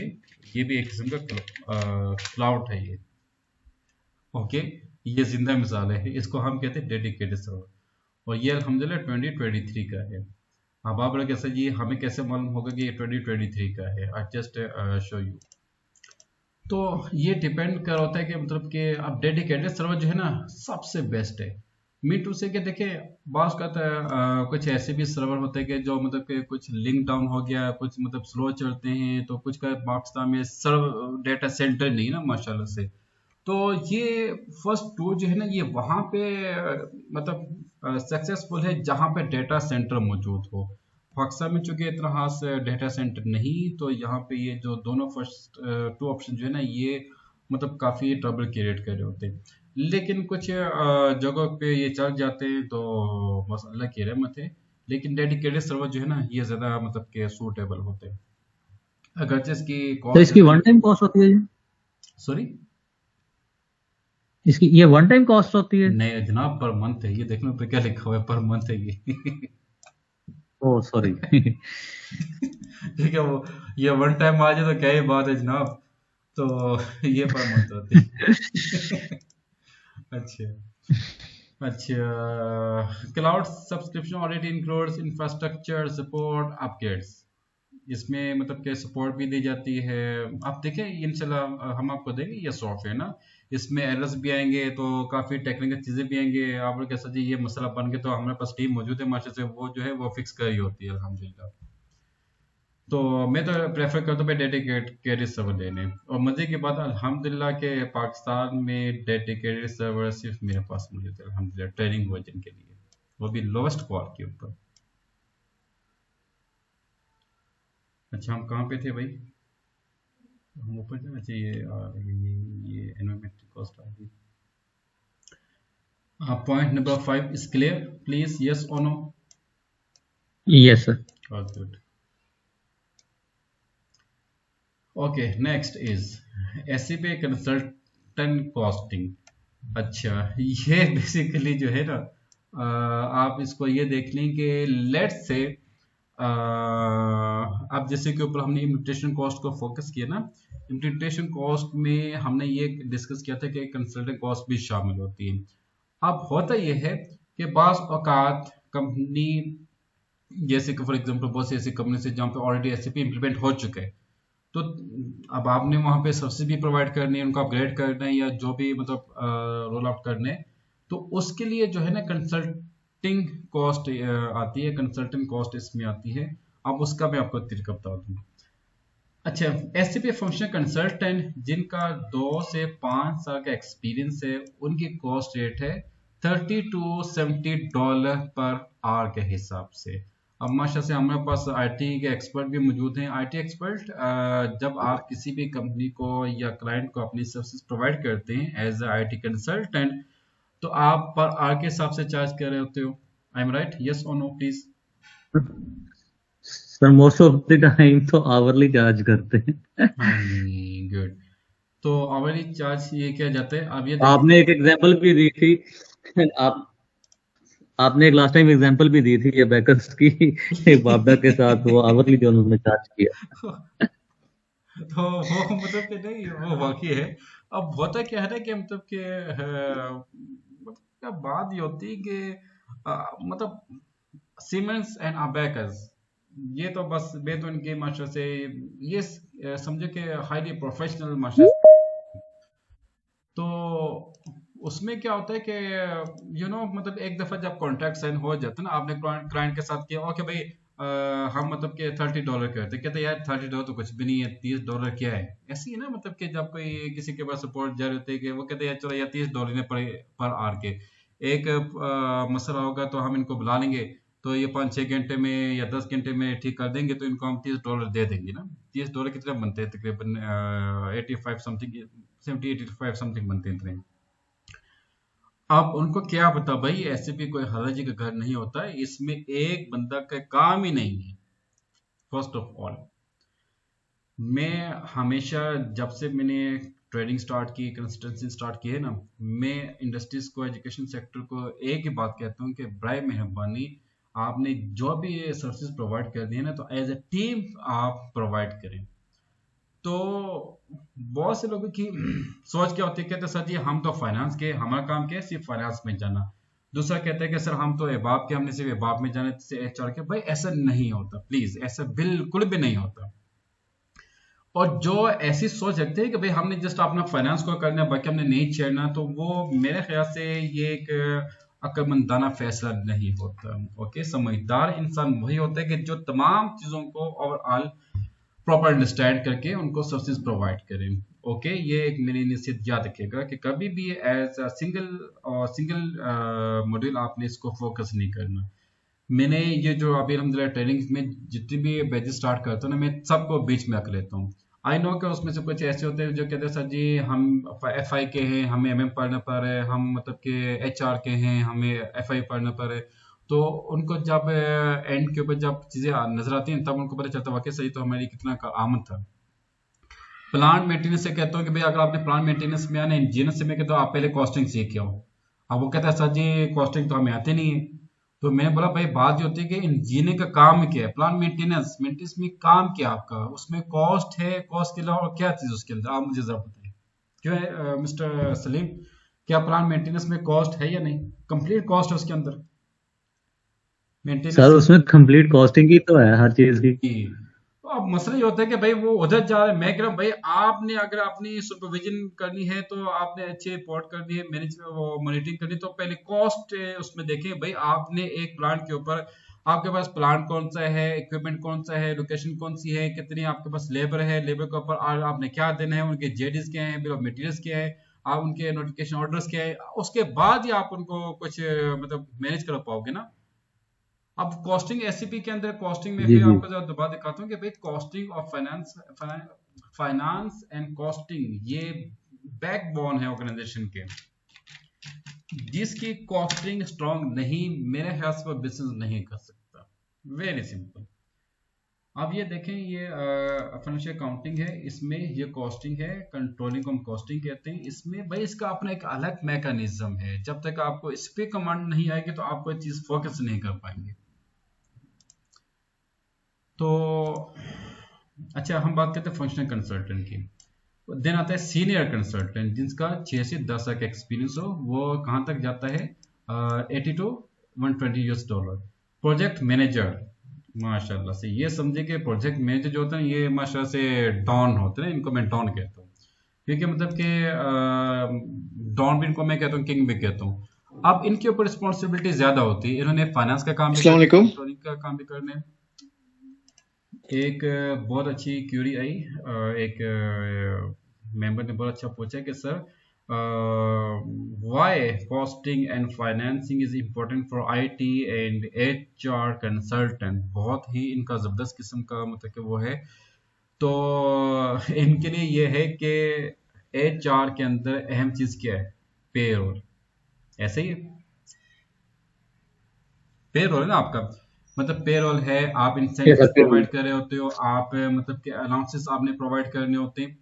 ये भी एक किस्म का क्लाउड है ये। ओके, ये जिंदा मिसाल है, इसको हम कहते हैं डेडिकेटेड सर्वर, और ये अल्हम्दुलिल्लाह 2023 का है। अब आप लोग कैसे, ये हमें कैसे मालूम होगा कि ये 2023 का है, आई जस्ट शो यू। तो ये डिपेंड कर होता है कि मतलब कि अब डेडिकेटेड सर्वर जो है ना सबसे बेस्ट है। मीट से कि देखे बात करता है, कुछ ऐसे भी सर्वर होते हैं कि जो मतलब कि कुछ लिंक डाउन हो गया, कुछ मतलब स्लो चलते हैं, तो कुछ का पाकिस्तान में सर्व डेटा सेंटर नहीं ना माशाल्लाह से। तो ये फर्स्ट टू जो है ना ये वहाँ पे मतलब सक्सेसफुल है जहाँ पे डेटा सेंटर मौजूद हो। पाकिस्तान में चूंकि इतना खास डेटा सेंटर नहीं, तो यहाँ पे ये जो दोनों फर्स्ट 2 ऑप्शन जो है ना ये मतलब काफ़ी ट्रबल क्रिएट कर रहे होते हैं। लेकिन कुछ जगहों पे ये चल जाते हैं, तो बस अल्लाह की रहमत है। लेकिन डेडिकेटेड सर्वर जो है ना ये ज़्यादा मतलब के सूटेबल होते हैं, अगरचे इसकी तो कॉस्ट इसकी वन टाइम कॉस्ट होती है जी? सॉरी, इसकी ये वन टाइम कॉस्ट होती है? नहीं जनाब, पर मंथ है ये, देख लो पे क्या लिखा हुआ है, पर मंथ है ये। Oh sorry. ठीक है, वो ये वन टाइम आ जाए तो क्या ही बात है जनाब, तो ये पर मंथ होती है। अच्छा अच्छा, cloud subscription already includes infrastructure support upgrades. इसमें मतलब कि सपोर्ट भी दी जाती है। आप देखें इंशाल्लाह हम आपको देंगे ये सॉफ्टवेयर ना, इसमें एरर्स भी आएंगे, तो काफ़ी टेक्निकल चीज़ें भी आएंगे। आप लोग कैसा जी ये मसला बन गया, तो हमारे पास टीम मौजूद है माशा से, वो जो है वो फिक्स कर रही होती है अल्हम्दुलिल्लाह। तो मैं तो प्रेफर करता हूँ डेडिकेटेड सर्वर लेने, और मज़े की बात अल्हम्दुलिल्लाह के पाकिस्तान में डेडिकेटेड सर्वर सिर्फ मेरे पास मौजूद है अल्हम्दुलिल्लाह, ट्रेनिंग वर्जन के लिए, वो भी लोवेस्ट क्वालिटी के ऊपर। अच्छा, हम कहाँ पे थे भाई, हम ऊपर जाना चाहिए, ये एनवायरमेंटल कॉस्ट आ गई। Point number 5 is clear please, yes और no? Yes sir. Good. Okay, next is SAP consultant costing. अच्छा, ये बेसिकली जो है ना आप इसको ये देख लें कि लेट्स से अब जैसे कि ऊपर हमने इम्प्लीमेंटेशन कॉस्ट को फोकस किया ना, इम्प्लीमेंटेशन कॉस्ट में हमने ये डिस्कस किया था कि कंसल्टेंट कॉस्ट भी शामिल होती है। अब होता यह है कि बाज़ औकात कंपनी जैसे कि फॉर एग्जांपल बहुत सी ऐसी कंपनी है जहाँ पे ऑलरेडी एसएपी इम्प्लीमेंट हो चुका है, तो अब आपने वहाँ पे सर्विस भी प्रोवाइड करनी है, उनको अपग्रेड करना है या जो भी मतलब रोल आउट करने हैं, तो उसके लिए जो है ना कंसल्टिंग कॉस्ट आती है, कंसल्टेंट कॉस्ट इसमें आती है। अब उसका मैं आपको तरीका बता दूँ। अच्छा, एससीपी फंक्शनल कंसल्टेंट जिनका 2 से 5 साल का एक्सपीरियंस है, उनकी कॉस्ट रेट है $30 to $70 पर आवर के हिसाब से। अब माशा से हमारे पास आईटी के एक्सपर्ट भी मौजूद हैं। आईटी एक्सपर्ट जब आप किसी भी कंपनी को या क्लाइंट को अपनी सर्विस प्रोवाइड करते हैं एज ए आईटी कंसल्टेंट, तो आप पर आवर के हिसाब से चार्ज कर रहे होते हो। I am right? यस और no please. Sir most of the time तो आवरली चार्ज करते हैं। गुड। तो आवरली चार्ज ये क्या जाता है, अब ये आपने एक एग्जांपल भी दी थी, आपने एक लास्ट टाइम एग्जांपल भी दी थी ये बैकर्स की, एक बाबदा के साथ वो आवरली जो उन्होंने चार्ज किया। तो वो मतलब कि नहीं, वो वाकई है। अब होता क्या है ना कि मतलब कि मतलब क्या बात ये होती है कि मतलब सीमेंस एंड अबैकस, ये तो बस मैं तो इनके मास्टर से ये समझो कि हाईली प्रोफेशनल मास्टर। तो उसमें क्या होता है कि मतलब एक दफा जब कॉन्ट्रैक्ट साइन हो जाता है ना, आपने क्लाइंट के साथ किया, ओके भाई हम मतलब कि $30 करते, कहते यार $30 तो कुछ भी नहीं है, $30 क्या है। ऐसी है ना, मतलब कि जब कोई किसी के पास सपोर्ट जा रहे होते हैं कि वो कहते हैं यार चलो यार $30 ने पर आर के एक मसला होगा तो हम इनको बुला लेंगे, तो ये 5-6 घंटे में या 10 घंटे में ठीक कर देंगे, तो इनको हम $30 दे देंगे ना। $30 कितने बनते हैं? तकरीबन 85 समथिंग, 70-85 समथिंग बनते हैं इतने। अब उनको क्या पता भाई, ऐसे भी कोई हालाजी का घर नहीं होता है, इसमें एक बंदा का काम ही नहीं है। फर्स्ट ऑफ ऑल, मैं हमेशा जब से मैंने ट्रेडिंग स्टार्ट की, कंसल्टेंसी स्टार्ट की है ना, मैं इंडस्ट्रीज को, एजुकेशन सेक्टर को एक ही बात कहता हूँ कि बराए मेहरबानी आपने जो भी ये सर्विसेज प्रोवाइड कर दी है ना, तो एज ए टीम आप प्रोवाइड करें। तो बहुत से लोगों की सोच क्या होती है, कहते हैं सर जी हम तो फाइनेंस के, हमारा काम क्या है सिर्फ फाइनेंस में जाना। दूसरा कहता है कि सर हम तो एबाब के, हमने सिर्फ एबाब में जाना से एचआर के। भाई ऐसा नहीं होता, प्लीज ऐसा बिल्कुल भी नहीं होता। और जो ऐसी सोच रखते हैं कि भाई हमने जस्ट अपना फाइनेंस को करना है, बाकी हमने नहीं छेड़ना, तो वो मेरे ख्याल से ये एक अक्लमंदाना फैसला नहीं होता। ओके, समझदार इंसान वही होता है कि जो तमाम चीजों को ओवरऑल प्रॉपर अंडरस्टैंड करके उनको सर्विसेज प्रोवाइड करें। ओके, ये एक मेरी नसीहत याद रखिएगा कि कभी भी एज सिंगल मॉड्यूल आपने इसको फोकस नहीं करना। मैंने ये जो अभी अलहमदिल्ला ट्रेनिंग में जितनी भी बैचेस स्टार्ट करता हूँ ना, मैं सबको बीच में रख लेता हूँ। आई नो कि उसमें से कुछ ऐसे होते हैं जो कहते हैं सर जी हम एफआई के हैं, हमें एमएम पढ़ना पड़ रहा है, हम मतलब कि एचआर के हैं, हमें एफआई पढ़ना पड़ रहा है। तो उनको जब एंड के ऊपर जब चीजें नजर आती हैं, तब उनको पता चलता है वाकई सही तो हमारी कितना आमद था। प्लांट मेंटेनेंस से कहता हूँ कि भाई अगर आपने प्लांट मेंटेनेंस में आना, इंजीनियर से मैं कहता हूँ आप पहले कॉस्टिंग सीख के आओ। अब वो कहता है सर जी कॉस्टिंग तो हमें आते नहीं है। तो मैंने बोला भाई बात ये होती है कि इंजीनियर का काम क्या है, प्लांट मेंटेनेंस मेंटेनेंस में काम क्या आपका, उसमें कॉस्ट है, कॉस्ट के अलावा और क्या चीज उसके अंदर, आप मुझे जरा बताइए। क्यों है मिस्टर सलीम, क्या प्लांट मेंटेनेंस में कॉस्ट है या नहीं? कंप्लीट कॉस्ट है उसके अंदर सर मेंटेनेंस उसमें कंप्लीट कॉस्टिंग ही तो है हर चीज की। की। तो अब मसला ये होता है कि भाई वो उधर जा रहे हैं, मैं कह रहा हूँ भाई आपने अगर अपनी सुपरविजन करनी है, तो आपने अच्छे रिपोर्ट करनी है, मैनेज वो मॉनिटरिंग करनी है, तो पहले कॉस्ट उसमें देखें। भाई आपने एक प्लांट के ऊपर, आपके पास प्लांट कौन सा है, इक्विपमेंट कौन सा है, लोकेशन कौन सी है, कितनी आपके पास लेबर है, लेबर के ऊपर आपने क्या देना है, उनके जेडीज क्या है, बिल ऑफ मटेरियल्स क्या है, आप उनके नोटिफिकेशन ऑर्डर्स क्या है, उसके बाद ही आप उनको कुछ मतलब मैनेज कर पाओगे ना। अब कॉस्टिंग एससीपी के अंदर कॉस्टिंग में जी फिर जी। आपको जरा दोबारा दिखाता हूँ कि भाई कॉस्टिंग और फाइनेंस एंड कॉस्टिंग ये बैकबोन है ऑर्गेनाइजेशन के। जिसकी कॉस्टिंग स्ट्रांग नहीं, मेरे ख्याल से वो बिजनेस नहीं कर सकता। Very simple. अब ये देखें, ये फाइनेंशियल अकाउंटिंग है, इसमें ये कॉस्टिंग है, कंट्रोलिंग को हम कॉस्टिंग कहते हैं। इसमें भाई इसका अपना एक अलग मैकेनिज्म है, जब तक आपको इस पे कमांड नहीं आएगी तो आप कोई चीज फोकस नहीं कर पाएंगे। तो अच्छा, हम बात करते हैं फंक्शनल कंसल्टेंट की। देन आता है सीनियर कंसल्टेंट, जिसका 6 से 10 साल का एक्सपीरियंस हो। वो कहाँ तक जाता है? $80 to $120। प्रोजेक्ट मैनेजर, माशाल्लाह से ये समझे कि प्रोजेक्ट मैनेजर जो होता है ये माशाल्लाह से डॉन होते हैं, इनको मैं डॉन कहता हूँ, क्योंकि मतलब कि डॉन भी इनको मैं कहता हूँ, किंग भी कहता हूँ। अब इनके ऊपर रिस्पॉन्सिबिलिटी ज्यादा होती है, इन्होंने फाइनेंस का काम भी अस्सलाम करना है, वालेकुम। कंट्रोलिंग का काम भी करना है। एक बहुत अच्छी क्यूरी आई, एक मेंबर ने बहुत अच्छा पूछा कि sir why costing and financing is important for IT and HR consultant. बहुत ही इनका जबरदस्त किस्म का मतलब कि वो है। तो इनके लिए ये है कि एचआर के अंदर अहम चीज क्या है? पेरोल। ऐसे ही पेरोल है ना आपका, मतलब पेरोल है, आप yes incentives sir payroll. Provide कर रहे होते हो, आप मतलब कि अलाउंसेस आपने प्रोवाइड करने होते हैं,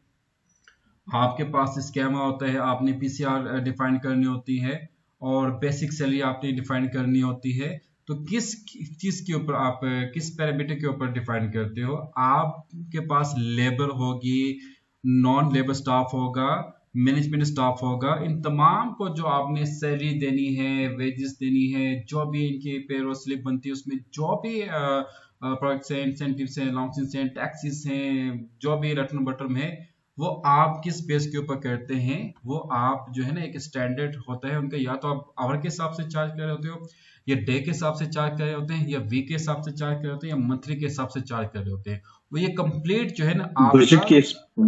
आपके पास स्कीमा होता है, आपने पीसीआर डिफाइन करनी होती है, और बेसिक सैलरी आपने डिफाइन करनी होती है। तो किस चीज के ऊपर आप किस पैरामीटर के ऊपर डिफाइन करते हो? आपके पास लेबर होगी, नॉन लेबर स्टाफ होगा, मैनेजमेंट स्टाफ होगा, इन तमाम को जो आपने सैलरी देनी है, वेजेस देनी है, जो भी इनकी पेरोल स्लिप बनती है उसमें जो भी प्रोडक्ट्स हैं, इंसेंटिव्स हैं, अलाउंसेस हैं, टैक्सेस हैं, जो भी रटन बटन है, वो आप किस बेस के ऊपर करते हैं? वो आप जो है ना, एक स्टैंडर्ड होता है उनका, या तो आप आवर के हिसाब से चार्ज कर रहे होते हो, या डे के हिसाब से चार्ज कर रहे होते हैं, या वीक के हिसाब से चार्ज कर रहे होते हैं, या मंथली के हिसाब से चार्ज कर रहे होते हैं। वो ये कंप्लीट जो है ना आपका, बजट के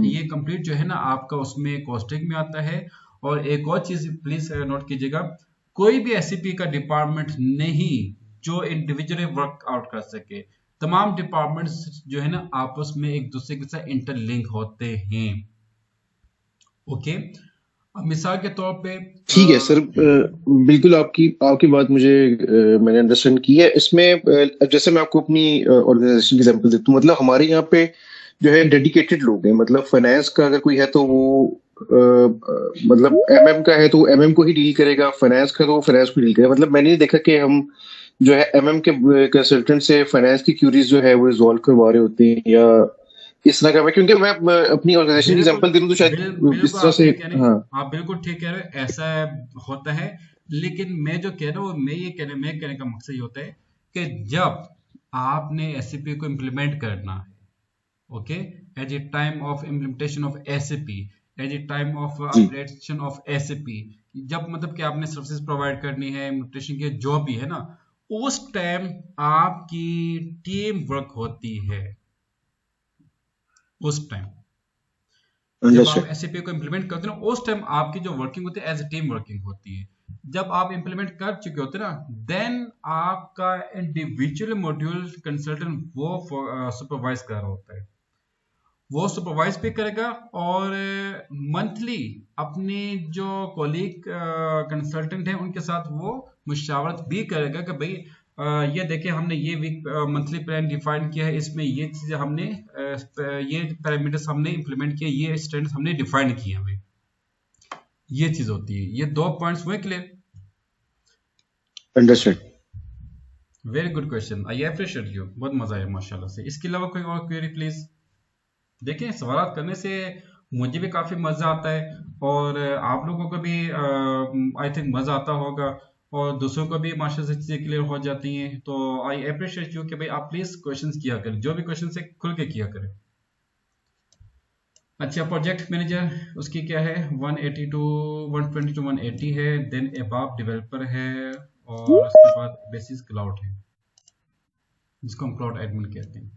ये कंप्लीट जो है ना आपका उसमें कॉस्टिंग में आता है। और एक और चीज प्लीज नोट कीजिएगा, कोई भी एससीपी का डिपार्टमेंट नहीं जो इंडिविजुअली वर्क आउट कर सके। तमाम डिपार्टमेंट्स जो है ना आपस में एक दूसरे के साथ इंटरलिंक होते हैं। ओके, अब मिसाल के तौर पे ठीक है सर, बिल्कुल आपकी आपकी बात मुझे मैंने अंडरस्टैंड की है। इसमें जैसे मैं आपको अपनी ऑर्गेनाइजेशन की एग्जांपल देता हूँ। मतलब हमारे यहाँ पे जो है डेडिकेटेड लोग हैं। मतलब फाइनेंस का अगर कोई है तो वो मतलब एमएम का है तो एमएम को ही डील करेगा, फाइनेंस का तो वो फाइनेंस को डील करेगा। मतलब मैंने नहीं देखा कि हम जो है एमएम के कंसल्टेंट से फाइनेंस की क्यूरीज जो है वो रिजॉल्व करवा रहे होते हैं या इस तरह का। मैं क्योंकि मैं अपनी ऑर्गेनाइजेशन की बिल्कुल एग्जांपल दे दूं तो शायद बिल्कुल इस तरह आप से। ठीक कह रहे हैं, हाँ, आप बिल्कुल ठीक कह रहे हैं, ऐसा होता है। लेकिन मैं जो कह रहा हूँ, मैं कहने का मकसद ये होता है कि जब आपने एससीपी को इम्प्लीमेंट करना है, okay, at the time of implementation of SAP, at the time of जी, ऑपरेशन ऑफ एसएपी, जब मतलब कि आपने सर्विसेज प्रोवाइड करनी है, इम्प्लीमेंटेशन की जो भी है ना, उस टाइम आपकी टीम वर्क होती है। उस टाइम जब आप अंडरस्टैंड। एसएपी को इम्प्लीमेंट करते हो ना, उस टाइम आपकी जो वर्किंग होती है एज ए टीम वर्किंग होती है। जब आप इम्प्लीमेंट कर चुके होते हैं ना, देन आपका इंडिविजुअल मॉड्यूल कंसल्टेंट वो सुपरवाइज कर रहा होता है, वो सुपरवाइज भी करेगा, और मंथली अपने जो कोलीग कंसल्टेंट हैं उनके साथ वो मुशावरत भी करेगा कि भाई ये देखिए हमने ये वीक मंथली प्लान डिफाइन किया है, इसमें ये चीजें हमने ये पैरामीटर्स हमने इंप्लीमेंट किए, ये स्टैंडर्ड्स हमने डिफाइन किए हैं भाई। ये चीज होती है, ये दो पॉइंट्स हुए clear. Understand. Very good question, I appreciate you, बहुत मजा आया माशाल्लाह से। इसके अलावा कोई और क्वेरी प्लीज। देखें, सवाल करने से मुझे भी काफी मजा आता है, और आप लोगों को भी आई थिंक मजा आता होगा, और दूसरों को भी माशाल्लाह से चीजें क्लियर हो जाती हैं। तो आई अप्रिशिएट यू कि भाई आप प्लीज क्वेश्चंस किया करें, जो भी क्वेश्चन है खुल के किया करें। अच्छा, प्रोजेक्ट मैनेजर उसकी क्या है, 180 टू 120 टू 180 है, देन अबाव डेवलपर है, और उसके बाद बेसिस क्लाउड है, जिसको हम क्लाउड एडमिन कहते हैं।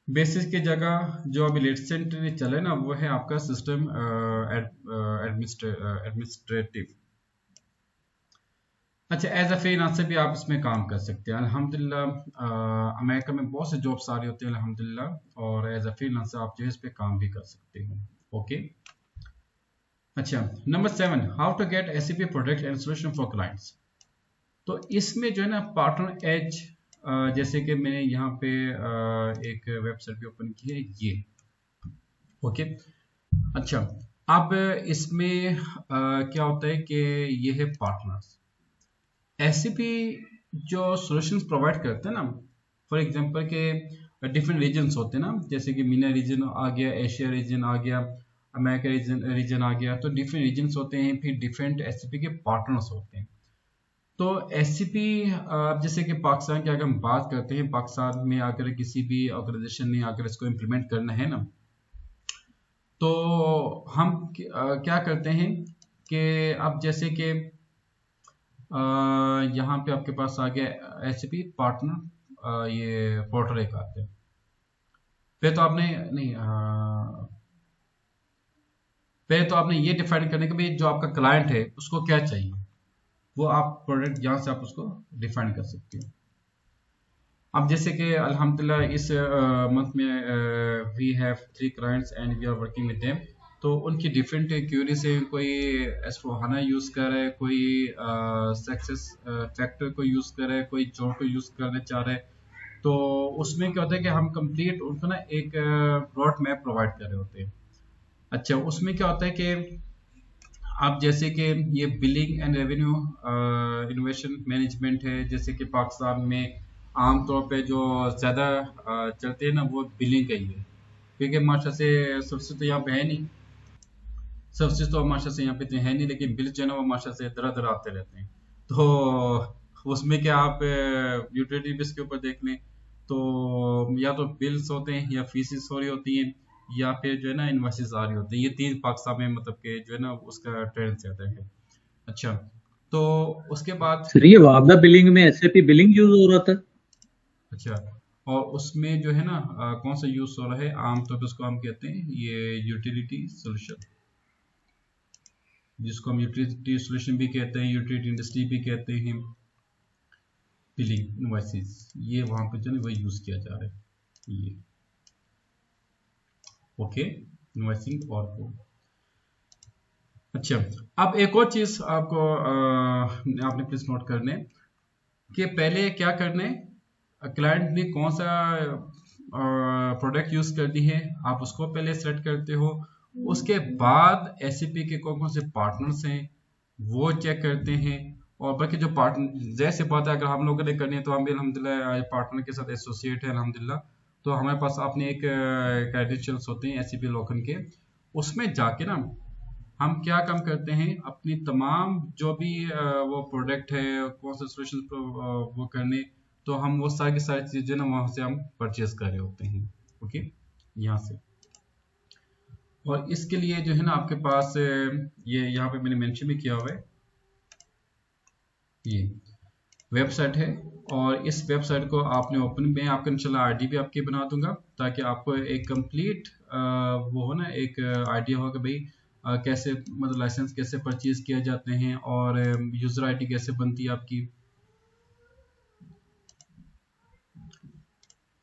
बेसिस की जगह जो अभी लेटेस्ट चले ना, वो है आपका सिस्टम एडमिनिस्ट्रेटिव। अच्छा, एज अ फ्रीलांसर भी आप इसमें काम कर सकते हैं अल्हम्दुलिल्लाह। अमेरिका में बहुत से जॉब्स आ रही होती हैं अल्हम्दुलिल्लाह, और एज अ फ्रीलांसर आप जो है इस पे काम भी कर सकते हो। ओके, अच्छा, number 7, how to get SAP product and solution for clients. तो इसमें जो है ना पार्टनर एज, जैसे कि मैंने यहाँ पे एक वेबसाइट भी ओपन की है, ये ओके। अच्छा, अब इसमें क्या होता है कि ये है पार्टनर्स। एससीपी जो सॉल्यूशंस प्रोवाइड करते हैं ना, फॉर एग्जांपल के डिफरेंट रीजन्स होते हैं ना, जैसे कि मीना रीजन आ गया, एशिया रीजन आ गया, अमेरिका रीजन आ गया, तो डिफरेंट रीजन्स होते हैं, फिर डिफरेंट एससीपी के पार्टनर्स होते हैं। तो एससीपी जैसे कि पाकिस्तान की अगर हम बात करते हैं, पाकिस्तान में अगर किसी भी ऑर्गेनाइजेशन ने अगर इसको इम्प्लीमेंट करना है ना, तो हम क्या करते हैं कि अब जैसे कि यहाँ पे आपके पास आ गया एससीपी पार्टनर, ये पोर्टल एक आते हैं। फिर तो आपने नहीं पहले तो आपने ये डिफाइन करने कि भाई जो आपका क्लाइंट है उसको क्या चाहिए, वो आप प्रोडक्ट यहाँ से आप उसको डिफाइन कर सकते हो। अब जैसे कि अल्हम्दुलिल्लाह इस मंथ में we have 3 clients and we are working with them, तो उनकी डिफरेंट क्यूरीज है। कोई एस4HANA यूज कर रहा है, कोई सक्सेस फैक्टर को यूज कर रहा है, कोई जोड़ को यूज करना चाह रहा है। तो उसमें क्या होता है कि हम कंप्लीट उनको ना एक रोड मैप प्रोवाइड कर रहे होते हैं। अच्छा, उसमें क्या होता है कि आप जैसे कि ये billing and revenue innovation management है, जैसे कि पाकिस्तान में आमतौर पे जो ज़्यादा चलते हैं ना वो बिलिंग का ही है, क्योंकि माशा से सबसे तो यहाँ पे है नहीं, सबसे तो माशा से यहाँ पे तो है नहीं, लेकिन बिल जो है ना वो माशा से दरा दरा आते रहते हैं। तो उसमें क्या आप यूटिलिटी बिल्स के ऊपर देख लें तो या तो बिल्स होते हैं या फीसिस हो रही होती हैं या फिर जो है ना इनवॉइसेस आ रही होती है। ये तीन पाकिस्तान में मतलब के जो है ना उसका ट्रेंड ज्यादा है। अच्छा, तो उसके बाद सर ये वापदा बिलिंग में एसएपी बिलिंग यूज हो रहा था। अच्छा, और उसमें जो है ना कौन सा यूज हो रहा है, आमतौर पर उसको हम कहते हैं ये यूटिलिटी सोल्यूशन, जिसको हम यूटिलिटी सोल्यूशन भी कहते हैं, यूटिलिटी इंडस्ट्री भी कहते हैं। बिलिंग इनवॉइसेस ये वहां पर जो है वही यूज किया जा रहा है ये। ओके, इनवॉइसिंग और वो। अच्छा, अब एक और चीज आपको आपने प्लीज नोट करने कि पहले क्या करने, क्लाइंट ने कौन सा प्रोडक्ट यूज करनी है आप उसको पहले सेलेक्ट करते हो। उसके बाद एसएपी के कौन कौन से पार्टनर्स हैं वो चेक करते हैं। और बाकी जो पार्टनर, जैसे बात है अगर हम लोगों ने करनी है तो हम भी अल्हम्दुलिल्लाह पार्टनर के साथ एसोसिएट है अल्हम्दुलिल्लाह। तो हमारे पास अपने एक क्रेडेंशियल्स होते हैं एसएपी लोकन के, उसमें जाके ना हम क्या काम करते हैं, अपनी तमाम जो भी वो प्रोडक्ट है कौन सा सोल्यूशन वो करने, तो हम वो सारी की सारी चीजें ना वहां से हम परचेज कर रहे होते हैं। ओके, यहाँ से। और इसके लिए जो है ना आपके पास ये यहाँ पे मैंने मेंशन भी किया हुआ है, ये वेबसाइट है। और इस वेबसाइट को आपने ओपन में आपका इंशाल्लाह आईडी भी आपकी बना दूंगा, ताकि आपको एक कंप्लीट वो हो ना एक आइडिया हो कि भाई कैसे मतलब लाइसेंस कैसे परचेज किए जाते हैं और यूजर आईडी कैसे बनती है आपकी।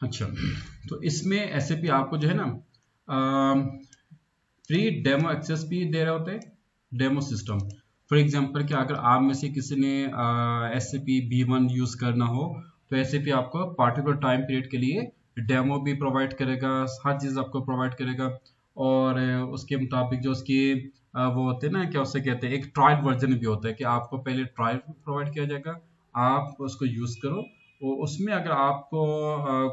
अच्छा, तो इसमें एसएपी आपको जो है ना फ्री डेमो एक्सेस भी दे रहे होते हैं, डेमो सिस्टम। फॉर एग्जांपल कि अगर आप में से किसी ने एसएपी B1 यूज करना हो तो एसएपी आपको पार्टिकुलर टाइम पीरियड के लिए डेमो भी प्रोवाइड करेगा, हर चीज आपको प्रोवाइड करेगा। और उसके मुताबिक जो उसकी वो होते हैं ना, क्या उसे कहते हैं, एक ट्रायल वर्जन भी होता है कि आपको पहले ट्रायल प्रोवाइड किया जाएगा, आप उसको यूज करो। उसमें अगर आपको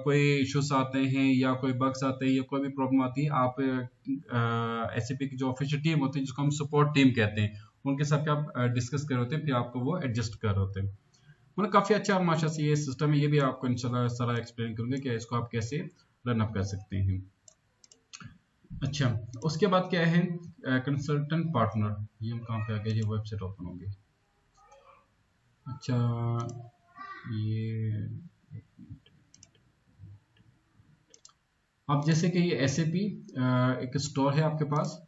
कोई इश्यूज आते हैं या कोई बग्स आते हैं या कोई भी प्रॉब्लम आती है, आप एसएपी की जो ऑफिशियल टीम होती है जिसको हम सपोर्ट टीम कहते हैं, उनके साथ आप डिस्कस कर होते हैं, फिर आपको वो एडजस्ट कर होते हैं। मतलब काफी अच्छा माशा से ये सिस्टम है, ये भी आपको इंशाल्लाह सारा एक्सप्लेन करूंगा कि इसको आप कैसे रन अप कर सकते हैं। अच्छा, उसके बाद क्या है कंसल्टेंट पार्टनर, ये हम कहाँ पे आ गए, ये वेबसाइट ओपन होगी। अच्छा, ये अब जैसे कि ये एसएपी एक स्टोर है आपके पास,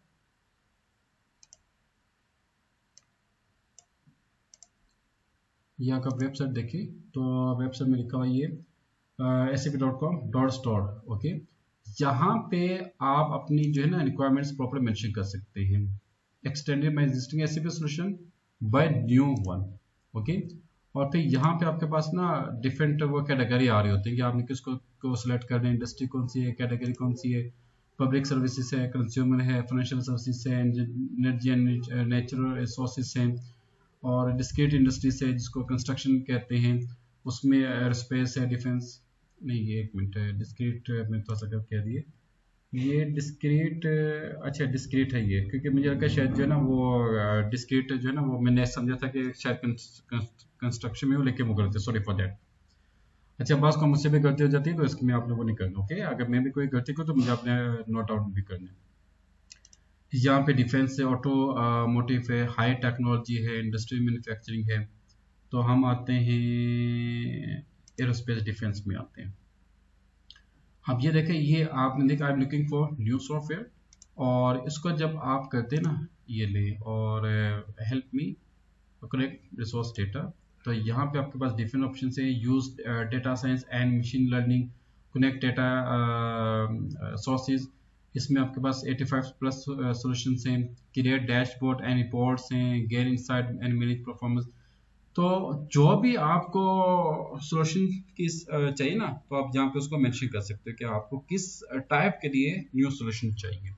यहाँ का वेबसाइट देखिए तो वेबसाइट में लिखा हुआ ये sap.com.store। ओके, यहाँ पे आप अपनी जो है ना रिक्वायरमेंट्स प्रॉपर मेंशन कर सकते हैं। Extended my existing SAP solution bye new one. Okay, और फिर यहाँ पे आपके पास ना डिफरेंट वो कैटेगरी आ रही होती है कि आपने किसको को सिलेक्ट करना है, इंडस्ट्री कौन सी है, कैटेगरी कौन सी है, पब्लिक सर्विसेज है, कंज्यूमर है, फाइनेंशियल सर्विसेज है, एनर्जी एंड नेचुरल रिसोर्सेज है, और डिस्क्रीट इंडस्ट्रीज है जिसको कंस्ट्रक्शन कहते हैं, उसमें एयरस्पेस है, डिफेंस नहीं, ये एक मिनट है, डिस्क्रीट में थोड़ा सा कह दिए, ये डिस्क्रीट अच्छा डिस्क्रीट है ये, क्योंकि मुझे लगा शायद जो है ना वो डिस्क्रीट जो है ना वो मैंने समझा था कि शायद कंस्ट्रक्शन में हूँ, लेकिन वो गलती, सॉरी फॉर दैट। अच्छा, बास को मुझसे भी गलती हो जाती है, तो इसके में आप लोगों ने करना, ओके। अगर मैं भी कोई गलती करूँ तो मुझे अपने नोट आउट भी करना है। यहाँ पे डिफेंस है, ऑटो मोटिव है, हाई टेक्नोलॉजी है, इंडस्ट्री मैन्युफैक्चरिंग है। तो हम आते हैं एरोस्पेस डिफेंस में आते हैं। अब ये देखें, ये आपने देखा I am looking for new software, और इसको जब आप करते हैं ना, ये ले और help me connect resource data, तो यहाँ पे आपके पास डिफरेंट ऑप्शन है, use data science and machine learning, connect data sources. इसमें आपके पास 85 प्लस सॉल्यूशंस हैं, क्रिएट डैशबोर्ड एंड रिपोर्ट्स हैं, gain insight and manage performance. तो जो भी आपको सॉल्यूशन किस चाहिए ना, तो आप यहाँ पे उसको मेंशन कर सकते हो कि आपको किस टाइप के लिए न्यू सॉल्यूशन चाहिए।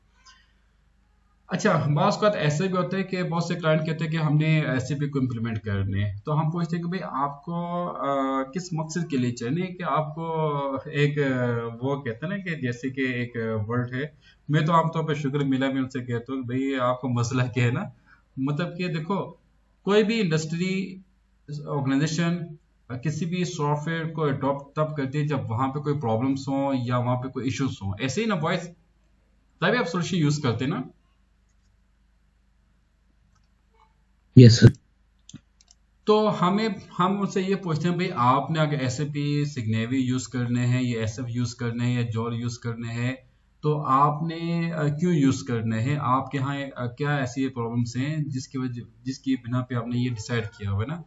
अच्छा, बात बात ऐसे भी होता है कि बहुत से क्लाइंट कहते हैं कि हमने एसएपी को इम्प्लीमेंट करने हैं, तो हम पूछते हैं कि भाई आपको किस मकसद के लिए चाहिए, कि आपको एक वो कहते हैं ना कि जैसे कि एक वर्ड है, मैं तो आमतौर पर शुक्र मिला मैं उनसे कहता हूँ भाई आपको मसला क्या है ना, मतलब कि देखो, कोई भी इंडस्ट्री ऑर्गेनाइजेशन किसी भी सॉफ्टवेयर को अडॉप्ट तब करती है जब वहां पे कोई प्रॉब्लम्स हो या वहां पे कोई इश्यूज हो, ऐसे ही ना वॉइस, तभी आप सॉल्यूशन यूज करते हैं ना। Yes sir. तो हम उनसे ये पूछते हैं भाई आपने अगर एसएपी सिग्नेवी यूज करने हैं या एसएफ यूज करने हैं या जॉल यूज करने हैं, तो आपने क्यों यूज करने हैं, आपके यहाँ क्या ऐसी प्रॉब्लम्स हैं जिसकी बिना पे आपने ये डिसाइड किया हुआ है ना।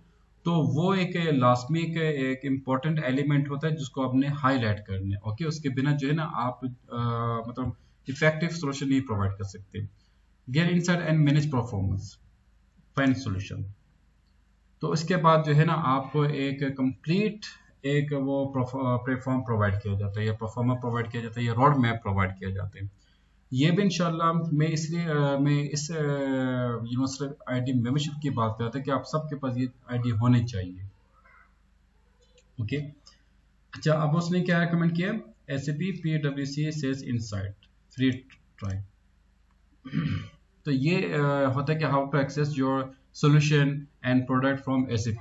तो वो एक लास्ट में एक इम्पोर्टेंट एलिमेंट होता है जिसको आपने हाईलाइट करना है, ओके। उसके बिना जो है ना आप मतलब इफेक्टिव सॉल्यूशन नहीं प्रोवाइड कर सकते। Get insight and manage performance, find solution. तो इसके बाद जो है ना आपको एक कंप्लीट एक वो प्लेटफॉर्म प्रोवाइड किया जाता है, या परफॉर्मर प्रोवाइड किया जाता है, या रोड मैप प्रोवाइड किया जाता है। ये भी इंशाल्लाह मैं इसलिए मैं इस यूनिवर्सल आईडी मेंबरशिप की बात करता है कि आप सबके पास ये आईडी होनी चाहिए, ओके। अच्छा, अब उसने क्या रिकमेंड किया, SAP PwC sales insight free try. तो ये होता है कि how to access your solution and product from SAP.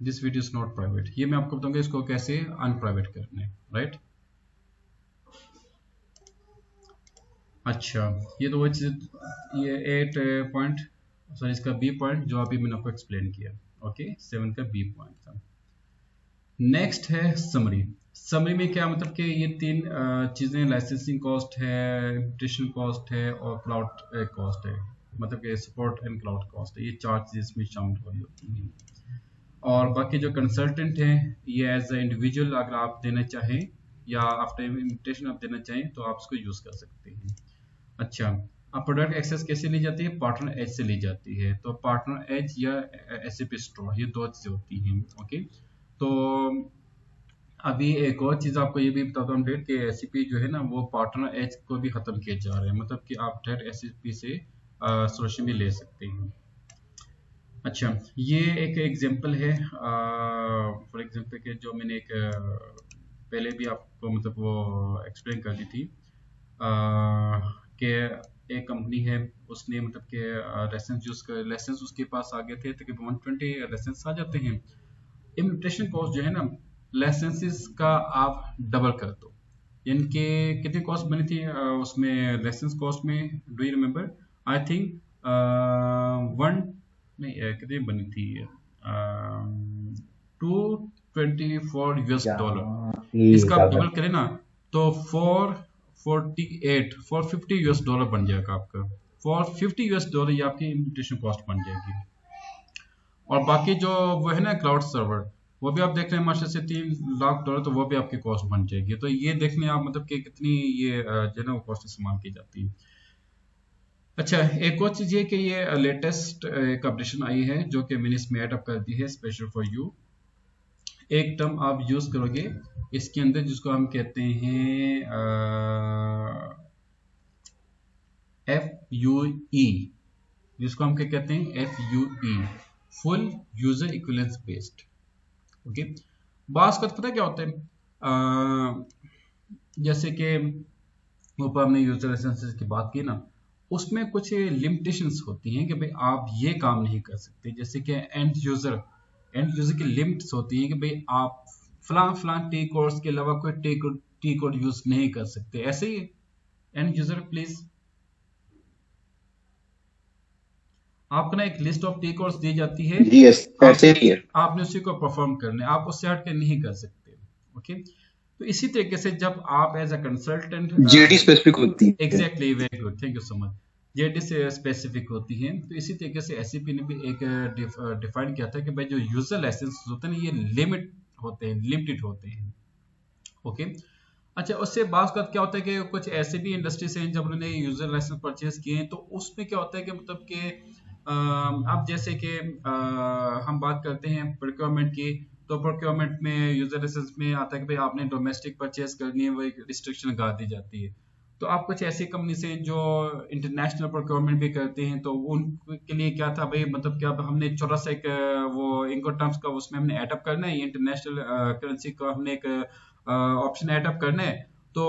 This video is not private. ये मैं आपको बताऊंगा इसको कैसे अनप्राइवेट करना है, राइट। अच्छा, ये तो वो चीज, ये 8 पॉइंट, सॉरी इसका B पॉइंट जो अभी मैंने आपको एक्सप्लेन किया, ओके। 7 का B पॉइंट था। नेक्स्ट है समरी। समरी में क्या मतलब कि ये तीन चीजें, लाइसेंसिंग कॉस्ट है, इम्प्लीमेंटेशन कॉस्ट है, और क्लाउड कॉस्ट है, मतलब कि सपोर्ट एंड क्लाउड कॉस्ट है, ये चार चीजें इसमें शामिल हो रही होती हैं। और बाकी जो कंसल्टेंट हैं, ये एज ए इंडिविजुअल अगर आप देना चाहें या आफ्टर इम्प्लीमेंटेशन आप देना चाहें तो आप इसको यूज कर सकते हैं। अच्छा, अब प्रोडक्ट एक्सेस कैसे ली जाती है, पार्टनर एज से ली जाती है। तो पार्टनर एज या SAP स्टोर, ये दो चीजें होती हैं, ओके। तो अभी एक और चीज आपको ये भी बताता हूँ डेट कि SAP जो है ना वो पार्टनर एज को भी खत्म किया जा रहा है, मतलब कि आप डायरेक्ट SAP से सॉल्यूशन भी ले सकते हैं। अच्छा, ये एक एग्जांपल है, फॉर एग्जांपल के जो मैंने एक पहले भी आपको मतलब वो एक्सप्लेन कर दी थी कि एक कंपनी है, उसने मतलब कि लाइसेंस उसके पास आ गए थे, तकरीबन 120 लाइसेंस आ जाते हैं। इम्प्लीमेंटेशन कॉस्ट जो है ना लाइसेंसेस का आप डबल कर दो, यानी कि कितनी कॉस्ट बनी थी उसमें लाइसेंस कॉस्ट में, do you remember, I think कितनी बनी थी, $224। इसका आप डबल करें ना तो $450 बन जाएगा आपका, $450 ये आपकी इम्प्लीमेंटेशन कॉस्ट बन जाएगी। और बाकी जो वो है ना क्लाउड सर्वर, वो भी आप देख रहे हैं मास्टर से $3 लाख, तो वो भी आपकी कॉस्ट बन जाएगी। तो ये देख लें आप मतलब कि कितनी ये जो है ना वो कॉस्ट इस्तेमाल की जाती है। अच्छा, एक और चीज ये कि ये लेटेस्ट एक अपडेशन आई है जो कि मैंने इसमें ऐड अप कर दी है स्पेशल फॉर यू। एक टर्म आप यूज करोगे इसके अंदर जिसको हम कहते हैं FUE, जिसको हम क्या कहते हैं, FUE, full user equivalence based, okay. बात का पता क्या होता है, जैसे कि ऊपर हमने यूजर लाइसेंसेस की बात की ना, उसमें कुछ लिमिटेशंस होती हैं कि भाई आप ये काम नहीं कर सकते, जैसे कि एंड यूजर की लिमिट्स होती हैं कि भाई आप फलां टी कोड्स के अलावा कोई टी कोड यूज नहीं कर सकते। ऐसे ही एंड यूजर प्लीज, आपको ना एक लिस्ट ऑफ टी कोड्स दी जाती है, जी यस, ऐसे ही है। आपने उसी को परफॉर्म करना है, आप उससे हट के नहीं कर सकते। ओके, तो इसी तरीके से जब आप as a consultant, JD specific होती है। Exactly, very good, thank you so much, JD से स्पेसिफिक होती हैं। तो इसी तरीके से एसएपी ने भी एक डिफाइन किया था कि भाई जो यूजर लाइसेंस होते हैं ये लिमिटेड होते हैं। ओके, अच्छा, उससे बात क्या होता है कि कुछ ऐसे भी इंडस्ट्रीज हैं जब उन्होंने यूजर लाइसेंस परचेज किए हैं, तो उसमें क्या होता है कि मतलब कि अब जैसे कि हम बात करते हैं प्रोक्योरमेंट की, तो प्रोक्योरमेंट में यूजर लाइसेंस में आता है कि भाई आपने डोमेस्टिक परचेज करनी है, वो एक रिस्ट्रिक्शन लगा दी जाती है। तो आप कुछ ऐसी कंपनी से जो इंटरनेशनल प्रोक्योरमेंट भी करते हैं, तो उनके लिए क्या था भाई, मतलब क्या हमने 84 एक वो इनकम टर्म्स का उसमें हमने एडअप करना है, इंटरनेशनल करेंसी का हमने एक ऑप्शन एडअप करना है, तो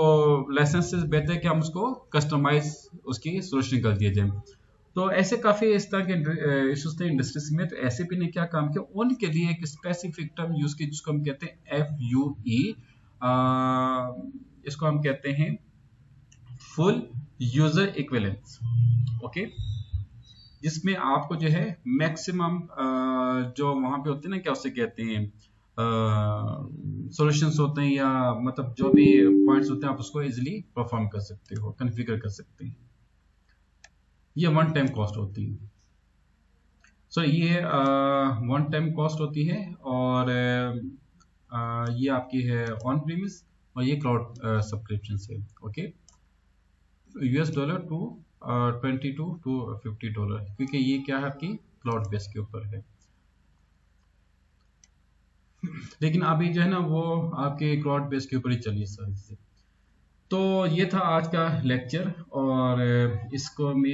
लाइसेंस से बेहतर है कि हम उसको कस्टमाइज उसकी सोल्यूशन कर दिया जाए। तो ऐसे काफी इस तरह के इश्यूज थे इंडस्ट्रीज में। तो ऐसे भी ने क्या काम किया, उनके लिए एक स्पेसिफिक टर्म यूज की जिसको हम कहते हैं FUE, इसको हम कहते हैं फुल यूजर इक्विवेलेंस। ओके, जिसमें आपको जो है मैक्सिमम जो वहां पे होते हैं ना, क्या उसे कहते हैं, सॉल्यूशंस होते हैं, या मतलब जो भी पॉइंट्स होते हैं आप उसको इजीली परफॉर्म कर सकते हो, कॉन्फ़िगर कर सकते हैं। ये वन टाइम कॉस्ट होती है। ये वन टाइम कॉस्ट होती है, और ये आपकी है ऑन प्रीमिस, और ये क्लाउड सब्सक्रिप्शन है। ओके, $US टू $22 to $50, क्योंकि ये क्या है आपकी क्लाउड बेस के ऊपर है। लेकिन अभी जो है ना वो आपके क्लाउड बेस के ऊपर ही चलिए सारी चीजें। तो ये था आज का लेक्चर, और इसको मैं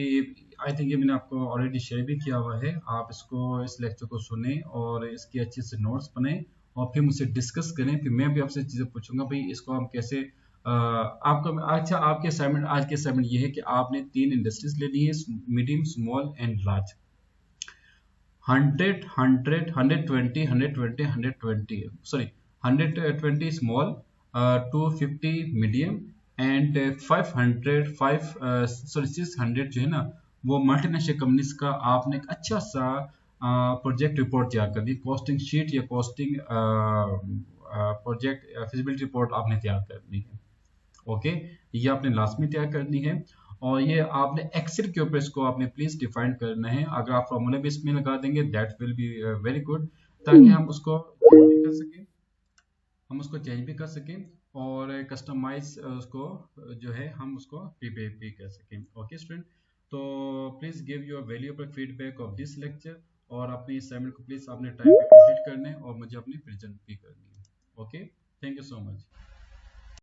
आई थिंक ये मैंने आपको ऑलरेडी शेयर भी किया हुआ है। आप इसको इस लेक्चर को सुने और इसके अच्छे से नोट्स बनाएं, और फिर मुझसे डिस्कस करें। फिर मैं भी आपसे चीज़ें पूछूंगा भाई इसको हम कैसे आपका अच्छा आपके असाइनमेंट, आज के असाइनमेंट ये है कि आपने 3 इंडस्ट्रीज लेनी है, medium, small and large. 100 100 120 120 120 sorry 120 small, 250 medium, and 600 जो है ना वो मल्टीनेशनल कंपनीज का आपने एक अच्छा सा प्रोजेक्ट रिपोर्ट तैयार करनी, कॉस्टिंग शीट या कॉस्टिंग प्रोजेक्ट फिजिबिलिटी रिपोर्ट आपने तैयार करनी है। ओके, ये आपने लास्ट में तैयार करनी है, और ये आपने एक्सेल के ऊपर इसको आपने प्लीज डिफाइन करना है। अगर आप फॉर्मूला भी इसमें लगा देंगे that will be very good, ताकि हम उसको चेंज भी कर सकें और कस्टमाइज उसको जो है हम उसको प्रिपेयर भी कर सकें। ओके स्टूडेंट, तो please give your valuable feedback of this lecture, और अपनी असाइनमेंट को प्लीज आपने टाइम पे कंप्लीट करना है और मुझे अपनी प्रेजेंट भी करनी है। Okay, thank you so much.